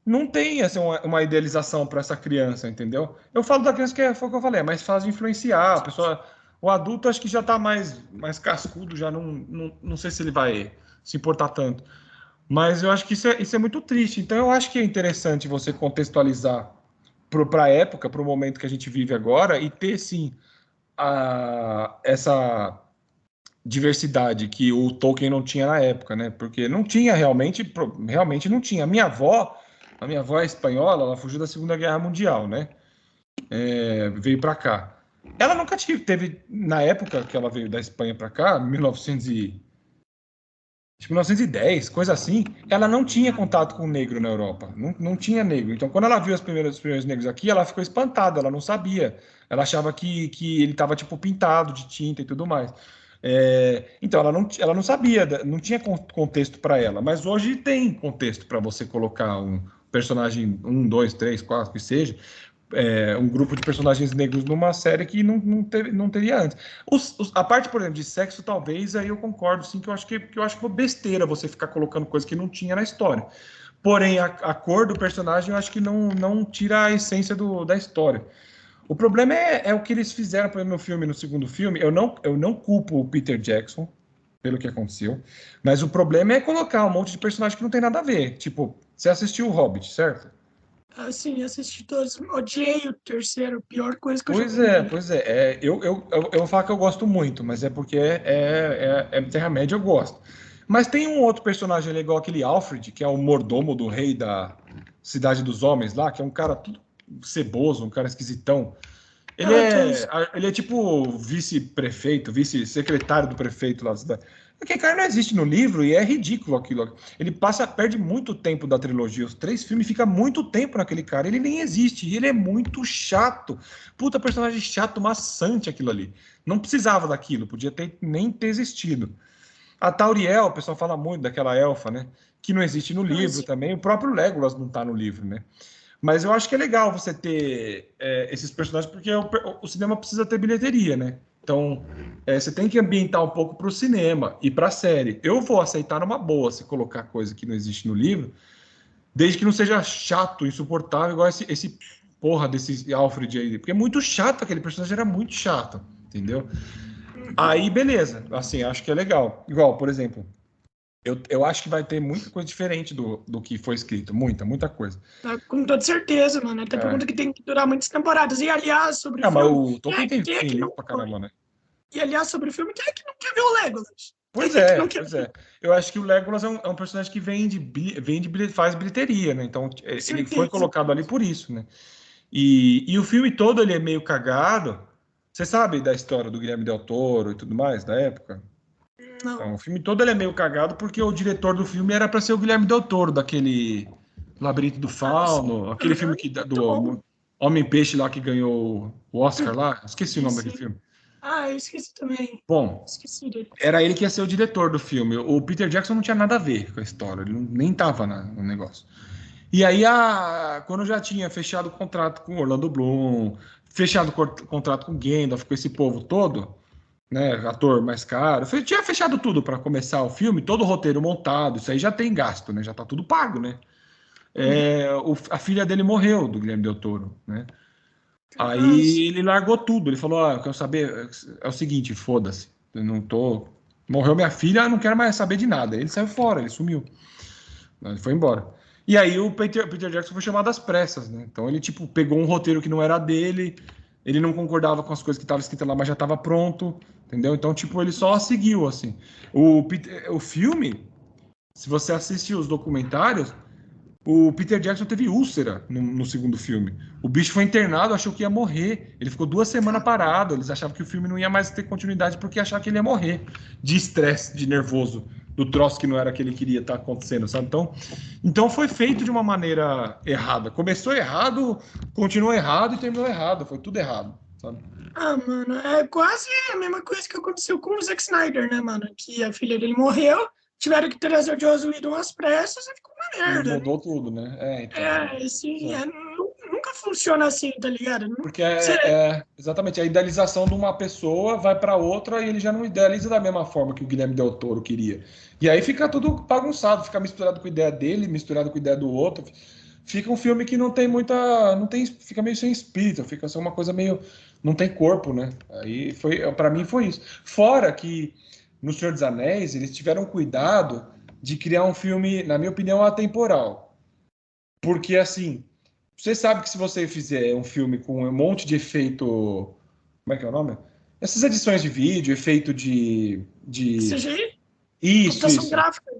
Não tem assim, uma idealização para essa criança, entendeu? Eu falo da criança foi o que eu falei, é mais fácil de influenciar. A pessoa, o adulto acho que já está mais cascudo, já não sei se ele vai se importar tanto. Mas eu acho que isso é muito triste. Então eu acho que é interessante você contextualizar para a época, para o momento que a gente vive agora, e ter, sim, essa diversidade que o Tolkien não tinha na época, né? Porque não tinha realmente não tinha. A minha avó é espanhola, ela fugiu da Segunda Guerra Mundial, né? Veio para cá. Ela nunca teve, na época que ela veio da Espanha para cá, 1910, coisa assim, ela não tinha contato com negro na Europa, não tinha negro. Então, quando ela viu os primeiros negros aqui, ela ficou espantada, ela não sabia. Ela achava que ele estava, tipo, pintado de tinta e tudo mais. Então, ela não sabia, não tinha contexto para ela. Mas hoje tem contexto para você colocar um personagem, 1, 2, 3, 4, que seja, um grupo de personagens negros numa série que não teria antes. A parte, por exemplo, de sexo, talvez, aí eu concordo, sim, que eu acho que é uma besteira você ficar colocando coisa que não tinha na história. Porém, a cor do personagem eu acho que não tira a essência da história. O problema é o que eles fizeram, por exemplo, no filme, no segundo filme. Eu não culpo o Peter Jackson pelo que aconteceu, mas o problema é colocar um monte de personagem que não tem nada a ver. Tipo, você assistiu o Hobbit, certo? Assim, assisti todos. Odiei o terceiro, pior coisa que eu já vi Pois na é, vida. pois é. Eu vou falar que eu gosto muito, mas é porque é Terra-média, eu gosto. Mas tem um outro personagem legal, aquele Alfred, que é o mordomo do rei da Cidade dos Homens lá, que é um cara tudo ceboso, um cara esquisitão. Ele Ah, é, ele é tipo vice-prefeito, vice-secretário do prefeito lá da cidade. Aquele cara não existe no livro e é ridículo aquilo. Ele perde muito tempo da trilogia. Os 3 filmes fica muito tempo naquele cara. Ele nem existe. E ele é muito chato. Puta personagem chato, maçante aquilo ali. Não precisava daquilo, podia nem ter existido. A Tauriel, o pessoal fala muito daquela elfa, né? Que não existe no livro mas, também. O próprio Legolas não tá no livro, né? Mas eu acho que é legal você ter esses personagens, porque o cinema precisa ter bilheteria, né? Então, você tem que ambientar um pouco para o cinema e para a série. Eu vou aceitar numa boa se colocar coisa que não existe no livro, desde que não seja chato, insuportável, igual esse porra desse Alfred aí. Porque é muito chato, aquele personagem era muito chato, entendeu? Aí, beleza. Assim, acho que é legal. Igual, por exemplo, eu acho que vai ter muita coisa diferente do que foi escrito. Muita coisa. tá, com toda certeza, mano. Até por É. conta que tem que durar muitas temporadas. E, aliás, sobre o Ah, mas filme, o Tolkien quem é tem que livro não pra foi? caramba, né? E, aliás, sobre o filme, quem é que não quer ver o Legolas? Quem é que não quer Pois ver? é. Eu acho que o Legolas é um personagem que faz bilheteria, né? Então, Com ele foi certeza. colocado ali por isso, né? E o filme todo, ele é meio cagado. Você sabe da história do Guilherme Del Toro e tudo mais, da época? Então, Não. o filme todo ele é meio cagado porque o diretor do filme era para ser o Guilherme Del Toro, daquele Labirinto do Assim, Fauno, aquele filme muito bom. do Homem-Peixe lá que ganhou o Oscar lá. Esqueci o nome daquele Esse, filme. eu esqueci também. Bom, Esqueci dele. era ele que ia ser o diretor do filme. O Peter Jackson não tinha nada a ver com a história, ele nem estava no negócio. E aí, quando já tinha fechado o contrato com Orlando Bloom, fechado o contrato com Gandalf, com esse povo todo, né, ator mais caro, tinha fechado tudo para começar o filme, todo o roteiro montado, isso aí já tem gasto, né, já tá tudo pago, né. A filha dele morreu, do Guilherme Del Toro, né. Nossa. Aí ele largou tudo. Ele falou: eu quero saber. É o seguinte, foda-se. Eu não tô. Morreu minha filha, eu não quero mais saber de nada. Ele saiu fora, ele sumiu. Ele foi embora. E aí o Peter Jackson foi chamado às pressas, né? Então ele, tipo, pegou um roteiro que não era dele, ele não concordava com as coisas que estavam escritas lá, mas já estava pronto, entendeu? Então, tipo, ele só seguiu, assim. O filme, se você assistir os documentários, o Peter Jackson teve úlcera no segundo filme. O bicho foi internado, achou que ia morrer. Ele ficou 2 semanas parado. Eles achavam que o filme não ia mais ter continuidade porque achavam que ele ia morrer de estresse, de nervoso, do troço que não era que ele queria estar acontecendo, sabe? Então foi feito de uma maneira errada. Começou errado, continuou errado e terminou errado. Foi tudo errado, sabe? Mano, é quase a mesma coisa que aconteceu com o Zack Snyder, né, mano? Que a filha dele morreu, tiveram que trazer o Joss Whedon às pressas e ficou uma E merda, né? mudou tudo, né? Então. Assim, nunca funciona assim, tá ligado? Porque Você, exatamente a idealização de uma pessoa vai para outra e ele já não idealiza da mesma forma que o Guilherme Del Toro queria. E aí fica tudo bagunçado, fica misturado com a ideia dele, misturado com a ideia do outro. Fica um filme que não tem muita, não tem, fica meio sem espírito, fica só uma coisa meio, não tem corpo, né? Aí para mim foi isso. Fora que no Senhor dos Anéis eles tiveram cuidado de criar um filme, na minha opinião, atemporal. Porque assim, você sabe que se você fizer um filme com um monte de efeito. Como é que é o nome? essas edições de vídeo, efeito de CGI? Isso, Computação isso. gráfica.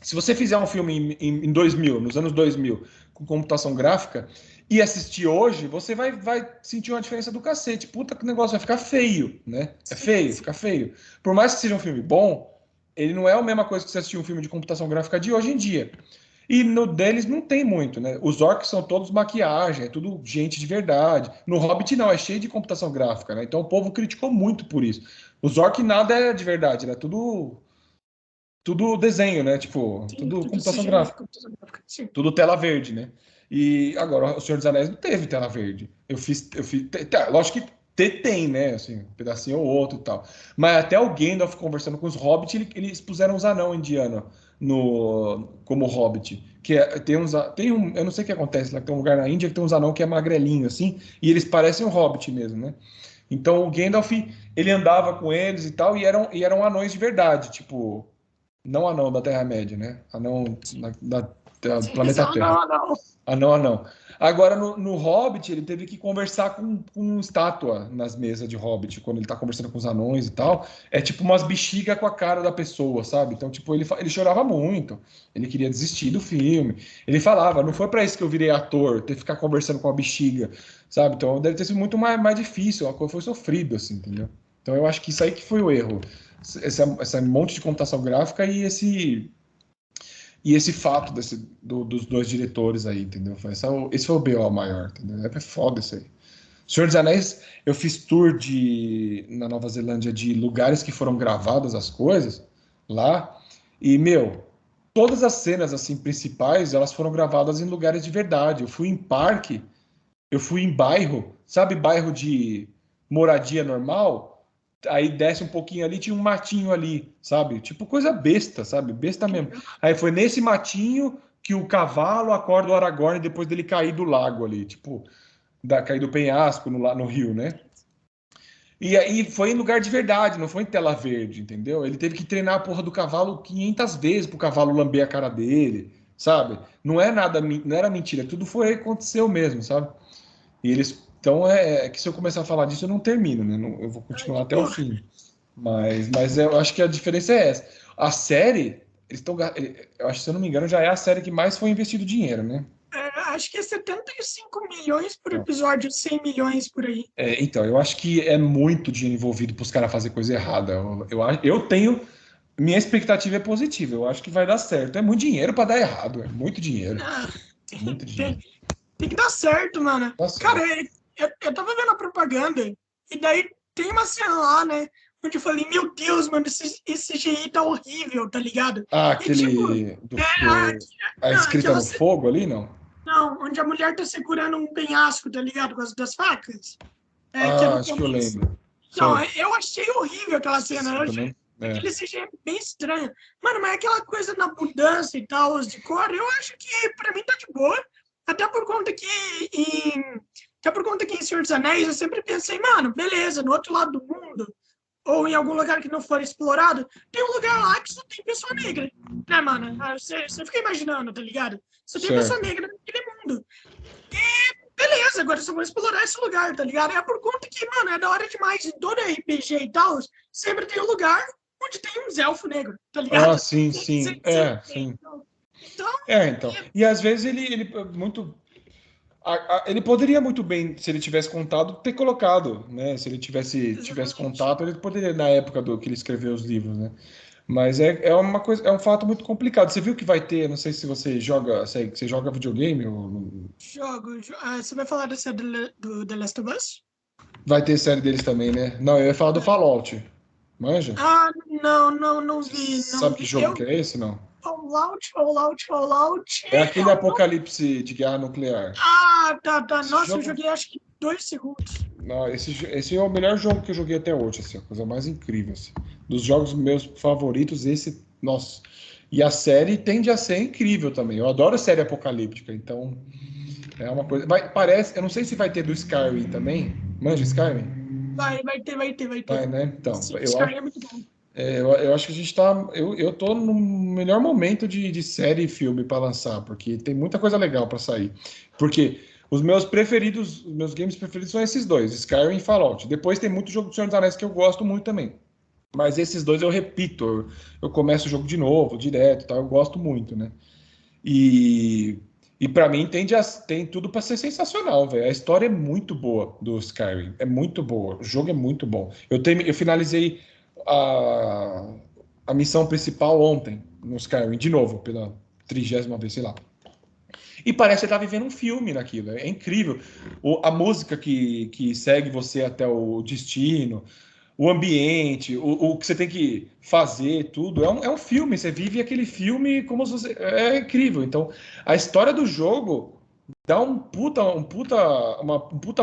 Se você fizer um filme em 2000, nos anos 2000, com computação gráfica, e assistir hoje, você vai sentir uma diferença do cacete. Puta que o negócio vai ficar feio, né? É feio, fica feio. Por mais que seja um filme bom, ele não é a mesma coisa que você assistir um filme de computação gráfica de hoje em dia. E no deles não tem muito, né? Os orcs são todos maquiagem, é tudo gente de verdade. No Hobbit não, é cheio de computação gráfica, né? Então o povo criticou muito por isso. Os orcs nada é de verdade, né? Tudo desenho, né? Tipo, Sim, tudo tudo computação CGI, gráfica, computação gráfica. Sim. tudo tela verde, né? E agora, o Senhor dos Anéis não teve tela verde. Lógico que tem, né? Assim, um pedacinho ou outro e tal. Mas até o Gandalf conversando com os hobbits, eles puseram os anão indiano como hobbit. Eu não sei o que acontece lá, tem um lugar na Índia que tem uns anão que é magrelinho, assim, e eles parecem um hobbit mesmo, né? Então o Gandalf, ele andava com eles e tal, e eram anões de verdade, tipo, não anão da Terra-média, né? Anão da planeta Não, Terra. não, não. Anão, anão. Agora, no Hobbit, ele teve que conversar com estátua nas mesas de Hobbit, quando ele tá conversando com os anões e tal. É tipo umas bexigas com a cara da pessoa, sabe? Então, tipo, ele chorava muito. Ele queria desistir do filme. Ele falava, não foi pra isso que eu virei ator, ter que ficar conversando com a bexiga, sabe? Então, deve ter sido muito mais difícil, uma coisa foi sofrido, assim, entendeu? Então, eu acho que isso aí que foi o erro. Esse monte de computação gráfica e esse fato dos dois diretores aí, entendeu? Esse foi o BO maior, entendeu? É foda isso aí. Senhor dos Anéis, eu fiz tour na Nova Zelândia de lugares que foram gravadas as coisas lá, e, meu, todas as cenas, assim, principais, elas foram gravadas em lugares de verdade. Eu fui em parque, eu fui em bairro, sabe bairro de moradia normal? Aí desce um pouquinho ali, tinha um matinho ali, sabe? Tipo coisa besta, sabe? Besta mesmo. Aí foi nesse matinho que o cavalo acorda o Aragorn depois dele cair do lago ali, tipo, cair do penhasco no rio, né? E aí foi em lugar de verdade, não foi em tela verde, entendeu? Ele teve que treinar a porra do cavalo 500 vezes pro cavalo lamber a cara dele, sabe? Não é nada, não era mentira, tudo aconteceu mesmo, sabe? E eles. Então é que se eu começar a falar disso, eu não termino, né? Eu vou Ai, continuar de até o boa. fim. Mas eu acho que a diferença é essa. A série, eles estão. Eu acho que, se eu não me engano, já é a série que mais foi investido dinheiro, né? Acho que é 75 milhões por Então, episódio, 100 milhões por aí. então, eu acho que é muito dinheiro envolvido para os caras fazer coisa errada. Eu tenho. Minha expectativa é positiva. Eu acho que vai dar certo. É muito dinheiro para dar errado. É muito dinheiro. Ah, Muito tem, dinheiro. tem que dar certo, mano. Tá Cara, certo. eu tava vendo a propaganda, e daí tem uma cena lá, né? Onde eu falei, meu Deus, mano, esse CGI tá horrível, tá ligado? Ah, E tipo, aquele. é, A escrita aquela no cena, fogo ali, não? não, onde a mulher tá segurando um penhasco, tá ligado? Com as das facas. Que é Ah, no acho que eu começo. lembro. Não, Sei. eu achei horrível aquela cena. Eu Eu achei também. É. aquele CGI bem estranho. Mano, mas aquela coisa na mudança e tal, de cor, eu acho que pra mim tá de boa. Até por conta que em Senhor dos Anéis eu sempre pensei, mano, beleza, no outro lado do mundo, ou em algum lugar que não for explorado, tem um lugar lá que só tem pessoa negra. Né, mano? Você fica imaginando, tá ligado? Só tem pessoa Certo. negra naquele mundo. Beleza, agora só vou explorar esse lugar, tá ligado? É por conta que, mano, é da hora demais. Em todo RPG e tal, sempre tem um lugar onde tem uns elfos negros, tá Ah, ligado? sim, sim. Sempre tem. Sim. Então, Então. E às vezes ele muito. Ele poderia muito bem, se ele tivesse contado, ter colocado, né? Se ele tivesse exatamente. contato, ele poderia, na época do que ele escreveu os livros, né? Mas é uma coisa, é um fato muito complicado. Você viu que vai ter, não sei se você joga videogame ou Você vai falar dessa do The Last of Us? vai ter série deles também, né? Não, eu ia falar do Fallout. Manja? Ah, não vi, não Sabe que vi. jogo que é esse, não? Fallout. É aquele Eu não. apocalipse de guerra nuclear. Tá. Esse Nossa, eu jogo, joguei acho que 2 segundos. não, esse é o melhor jogo que eu joguei até hoje, assim, a coisa mais incrível, assim. Dos jogos meus favoritos, esse, nossa. E a série tende a ser incrível também. Eu adoro série apocalíptica, então é uma coisa. Parece, eu não sei se vai ter do Skyrim também. Manja Skyrim? Vai Vai, ter. né? Então, Sim, Skyrim é muito bom. eu acho que a gente tá. Eu tô no melhor momento de série e filme para lançar, porque tem muita coisa legal para sair. Porque Os meus preferidos, os meus games preferidos são esses dois, Skyrim e Fallout. Depois tem muito jogo do Senhor dos Anéis que eu gosto muito também. Mas esses dois eu repito, eu começo o jogo de novo, direto, tá? Eu gosto muito, né? E para mim tem tudo para ser sensacional, velho. A história é muito boa do Skyrim, é muito boa. O jogo é muito bom. Eu finalizei a missão principal ontem no Skyrim, de novo, pela 30ª vez, sei lá. E parece que você tá vivendo um filme naquilo. É incrível. A música que segue você até o destino, o ambiente, o que você tem que fazer, tudo. É um filme. Você vive aquele filme como se você. É incrível. Então, a história do jogo dá um puta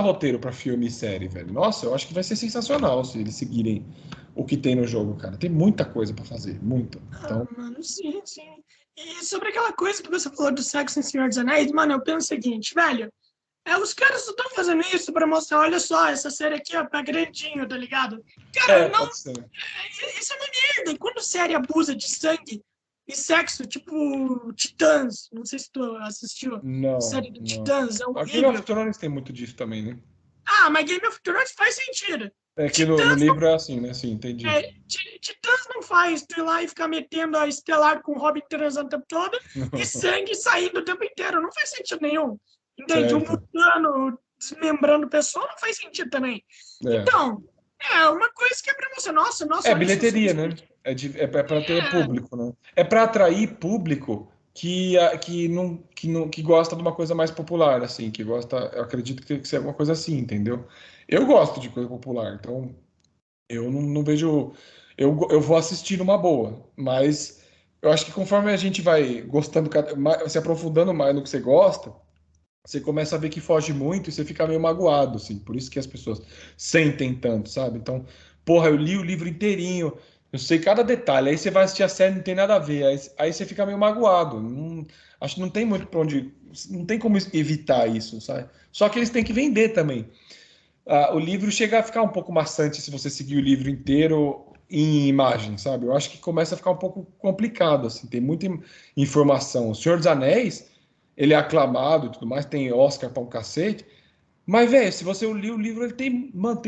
roteiro para filme e série, velho. Nossa, eu acho que vai ser sensacional se eles seguirem o que tem no jogo, cara. Tem muita coisa para fazer, muita. Então, Mano, sim, sim. E sobre aquela coisa que você falou do sexo em Senhor dos Anéis, mano, eu penso o seguinte, velho. Os caras só estão fazendo isso pra mostrar, olha só, essa série aqui, ó, tá grandinho, tá ligado? Cara, não, pode ser. isso é uma merda. E quando série abusa de sangue e sexo, tipo Titãs, não sei se tu assistiu a Não, série do não. Titãs, é A Game of horrível. Thrones tem muito disso também, né? Mas Game of Thrones faz sentido. É que no Titãs livro é assim, né? Sim, entendi. Titãs não faz tu ir lá e ficar metendo a Estelar com o Hobbit transando o tempo todo e sangue saindo o tempo inteiro. Não faz sentido nenhum. Entende? Um Certo. mutano desmembrando pessoa não faz sentido também. É. Então, uma coisa que é pra você, nossa, É olha isso. bilheteria, né? É para ter público, né? É para atrair público que gosta de uma coisa mais popular, assim, que gosta, eu acredito que tem que ser alguma coisa assim, entendeu? Eu gosto de coisa popular, então eu não vejo. Eu vou assistir numa boa, mas eu acho que conforme a gente vai gostando, se aprofundando mais no que você gosta, você começa a ver que foge muito e você fica meio magoado, assim. Por isso que as pessoas sentem tanto, sabe? Então, porra, eu li o livro inteirinho, eu sei cada detalhe. Aí você vai assistir a série, não tem nada a ver. Aí você fica meio magoado. Acho que não tem muito pra onde. Não tem como evitar isso, sabe? Só que eles têm que vender também. O livro chega a ficar um pouco maçante se você seguir o livro inteiro em imagem, sabe? Eu acho que começa a ficar um pouco complicado, assim, tem muita informação. O Senhor dos Anéis, ele é aclamado e tudo mais, tem Oscar pra um cacete, mas, velho, se você ler o livro, ele tem, mano,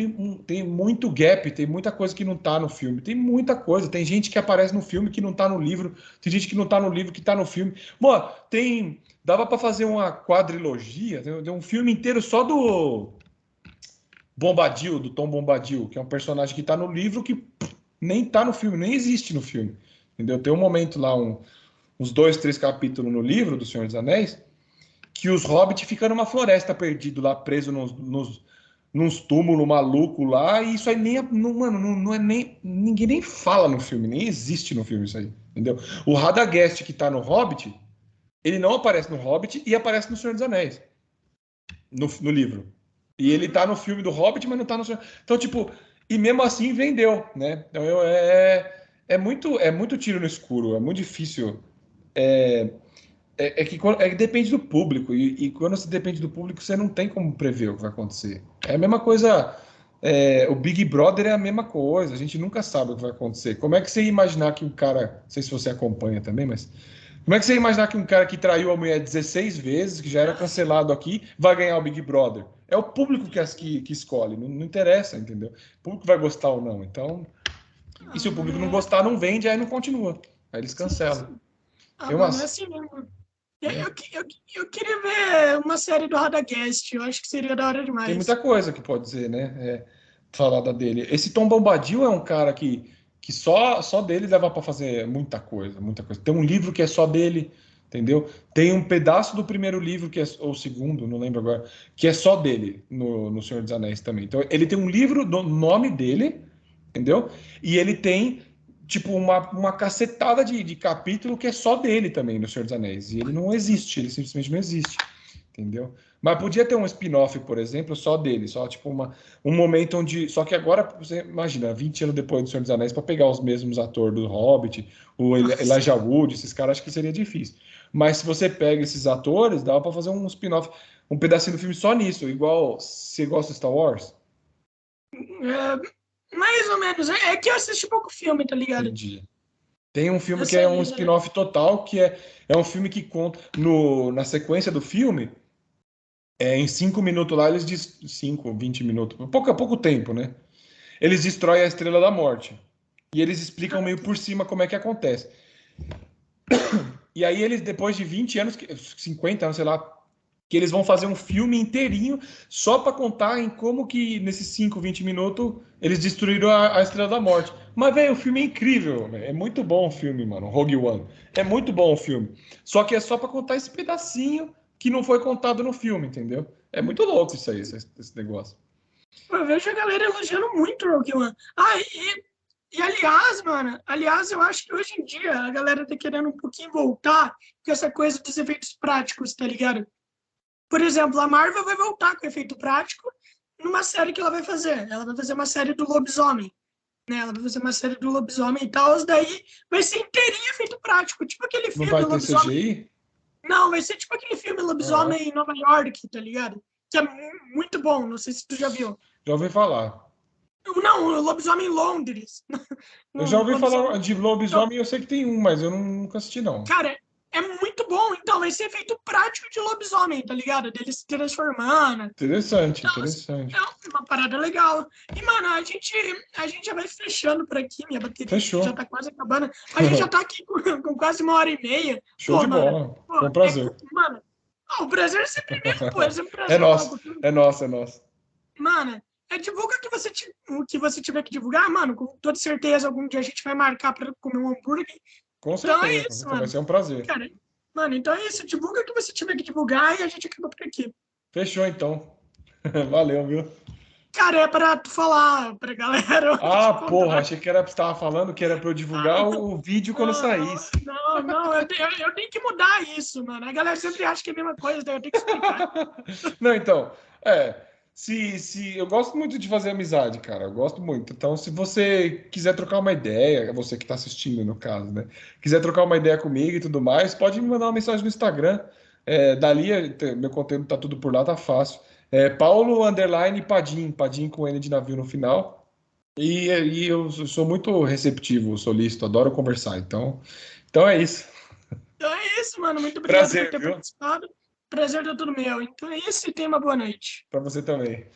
tem muito gap, tem muita coisa que não tá no filme, tem muita coisa, tem gente que aparece no filme que não tá no livro, tem gente que não tá no livro que tá no filme. Mano, dava pra fazer uma quadrilogia, tem um filme inteiro só do Bombadil, do Tom Bombadil, que é um personagem que tá no livro que nem tá no filme, nem existe no filme. Entendeu? Tem um momento lá, uns 2, 3 capítulos no livro do Senhor dos Anéis, que os hobbits ficam numa floresta perdido lá, preso nos túmulos maluco lá, e isso aí nem, mano, não é nem, ninguém nem fala no filme, nem existe no filme isso aí, entendeu? O Radagast que tá no Hobbit, ele não aparece no Hobbit e aparece no Senhor dos Anéis, no livro. E ele tá no filme do Hobbit, mas não tá no Senhor. Então, tipo, e mesmo assim vendeu, né? Então é muito tiro no escuro, é muito difícil. É que depende do público, e quando você depende do público, você não tem como prever o que vai acontecer. É a mesma coisa, o Big Brother é a mesma coisa, a gente nunca sabe o que vai acontecer. Como é que você ia imaginar que um cara, não sei se você acompanha também, mas como é que você ia imaginar que um cara que traiu a mulher 16 vezes, que já era cancelado aqui, vai ganhar o Big Brother? É o público que escolhe, não interessa, entendeu? O público vai gostar ou não. Então, e se o público não gostar, não vende, aí não continua. Aí eles Sim, cancelam. sim. Tem Mano, é umas. assim mesmo. Né? Eu queria ver uma série do Radagast, eu acho que seria da hora Tem muita demais. coisa que pode dizer, né? Falada dele. Esse Tom Bombadil é um cara que só dele dava para fazer muita coisa, muita coisa. Tem um livro que é só dele, entendeu? Tem um pedaço do primeiro livro, ou o segundo, não lembro agora, que é só dele, no Senhor dos Anéis também. Então, ele tem um livro do nome dele, entendeu? E ele tem, tipo, uma cacetada de capítulo que é só dele também, no Senhor dos Anéis. E ele não existe, ele simplesmente não existe. Entendeu? Mas podia ter um spin-off, por exemplo, só dele, só tipo um momento onde. Só que agora, você imagina, 20 anos depois do Senhor dos Anéis, para pegar os mesmos atores do Hobbit, o Nossa. Elijah Wood, esses caras, acho que seria difícil. Mas se você pega esses atores, dá para fazer um spin-off, um pedacinho do filme só nisso, igual você gosta de Star Wars? Mais ou menos. É que eu assisti pouco filme, tá ligado? Entendi. Tem um filme que Essa é um aí, né? spin-off total, que é um filme que conta. Na sequência do filme, em 5 minutos lá, eles 5, 20 minutos, pouco tempo, né? Eles destroem a Estrela da Morte. E eles explicam meio por cima como é que acontece. E aí eles, depois de 20 anos, 50 anos, sei lá, que eles vão fazer um filme inteirinho só para contar em como que nesses 5, 20 minutos eles destruíram a Estrela da Morte. Mas, velho, o filme é incrível, véio. É muito bom o filme, mano, Rogue One. É muito bom o filme. Só que é só para contar esse pedacinho que não foi contado no filme, entendeu? É muito louco isso aí, esse negócio. Eu vejo a galera elogiando muito o Rogue One. E aliás, mano, eu acho que hoje em dia a galera tá querendo um pouquinho voltar com essa coisa dos efeitos práticos, tá ligado? Por exemplo, a Marvel vai voltar com efeito prático numa série que ela vai fazer. Ela vai fazer uma série do lobisomem, né? Ela vai fazer uma série do lobisomem e tal, daí vai ser inteirinho efeito prático. Tipo aquele Não filme vai ter Lobisomem. CGI? Não, vai ser tipo aquele filme Lobisomem em Nova York, tá ligado? Que é muito bom, não sei se tu já viu. Já ouvi falar. Não, o Lobisomem em Londres. Eu já ouvi Lobisomem... falar de Então, lobisomem, eu sei que tem um, mas eu nunca assisti, não. cara, é muito bom. Então, vai ser feito prático de lobisomem, tá ligado? Dele se transformando. Interessante, Então, interessante. é uma parada legal. E, mano, a gente já vai fechando por aqui. Minha bateria Fechou. já tá quase acabando. A gente já tá aqui com quase 1h30. Show Pô, de mano. bola. Pô, Foi um prazer. mano, o prazer é sempre meu, pô. É sempre um É prazer falar nosso, contigo. é nosso, é nosso. Mano, divulga o que você tiver que divulgar, mano. Com toda certeza, algum dia a gente vai marcar pra comer um hambúrguer. Com Então é certeza, isso, vai mano. ser um prazer. Cara, mano, então é isso. Divulga o que você tiver que divulgar e a gente acaba por aqui. Fechou, então. Valeu, viu? Cara, é pra tu falar pra galera onde te Ah, porra, encontrar. achei que era pra você tava falando que era pra eu divulgar o vídeo quando saísse. Não, eu tenho que mudar isso, mano. A galera sempre acha que é a mesma coisa, daí eu tenho que explicar. Não, então, se eu gosto muito de fazer amizade, cara, eu gosto muito. Então, se você quiser trocar uma ideia, você que tá assistindo no caso, né? Quiser trocar uma ideia comigo e tudo mais, pode me mandar uma mensagem no Instagram. Dali, meu conteúdo tá tudo por lá, tá fácil. Paulo underline Padim, Padim com N de navio no final. E eu sou muito receptivo, solícito, adoro conversar. Então é isso. Então é isso, mano. Muito obrigado por Prazer, ter viu? participado. Prazer é todo meu. Então é isso e tenha uma boa noite. Para você também.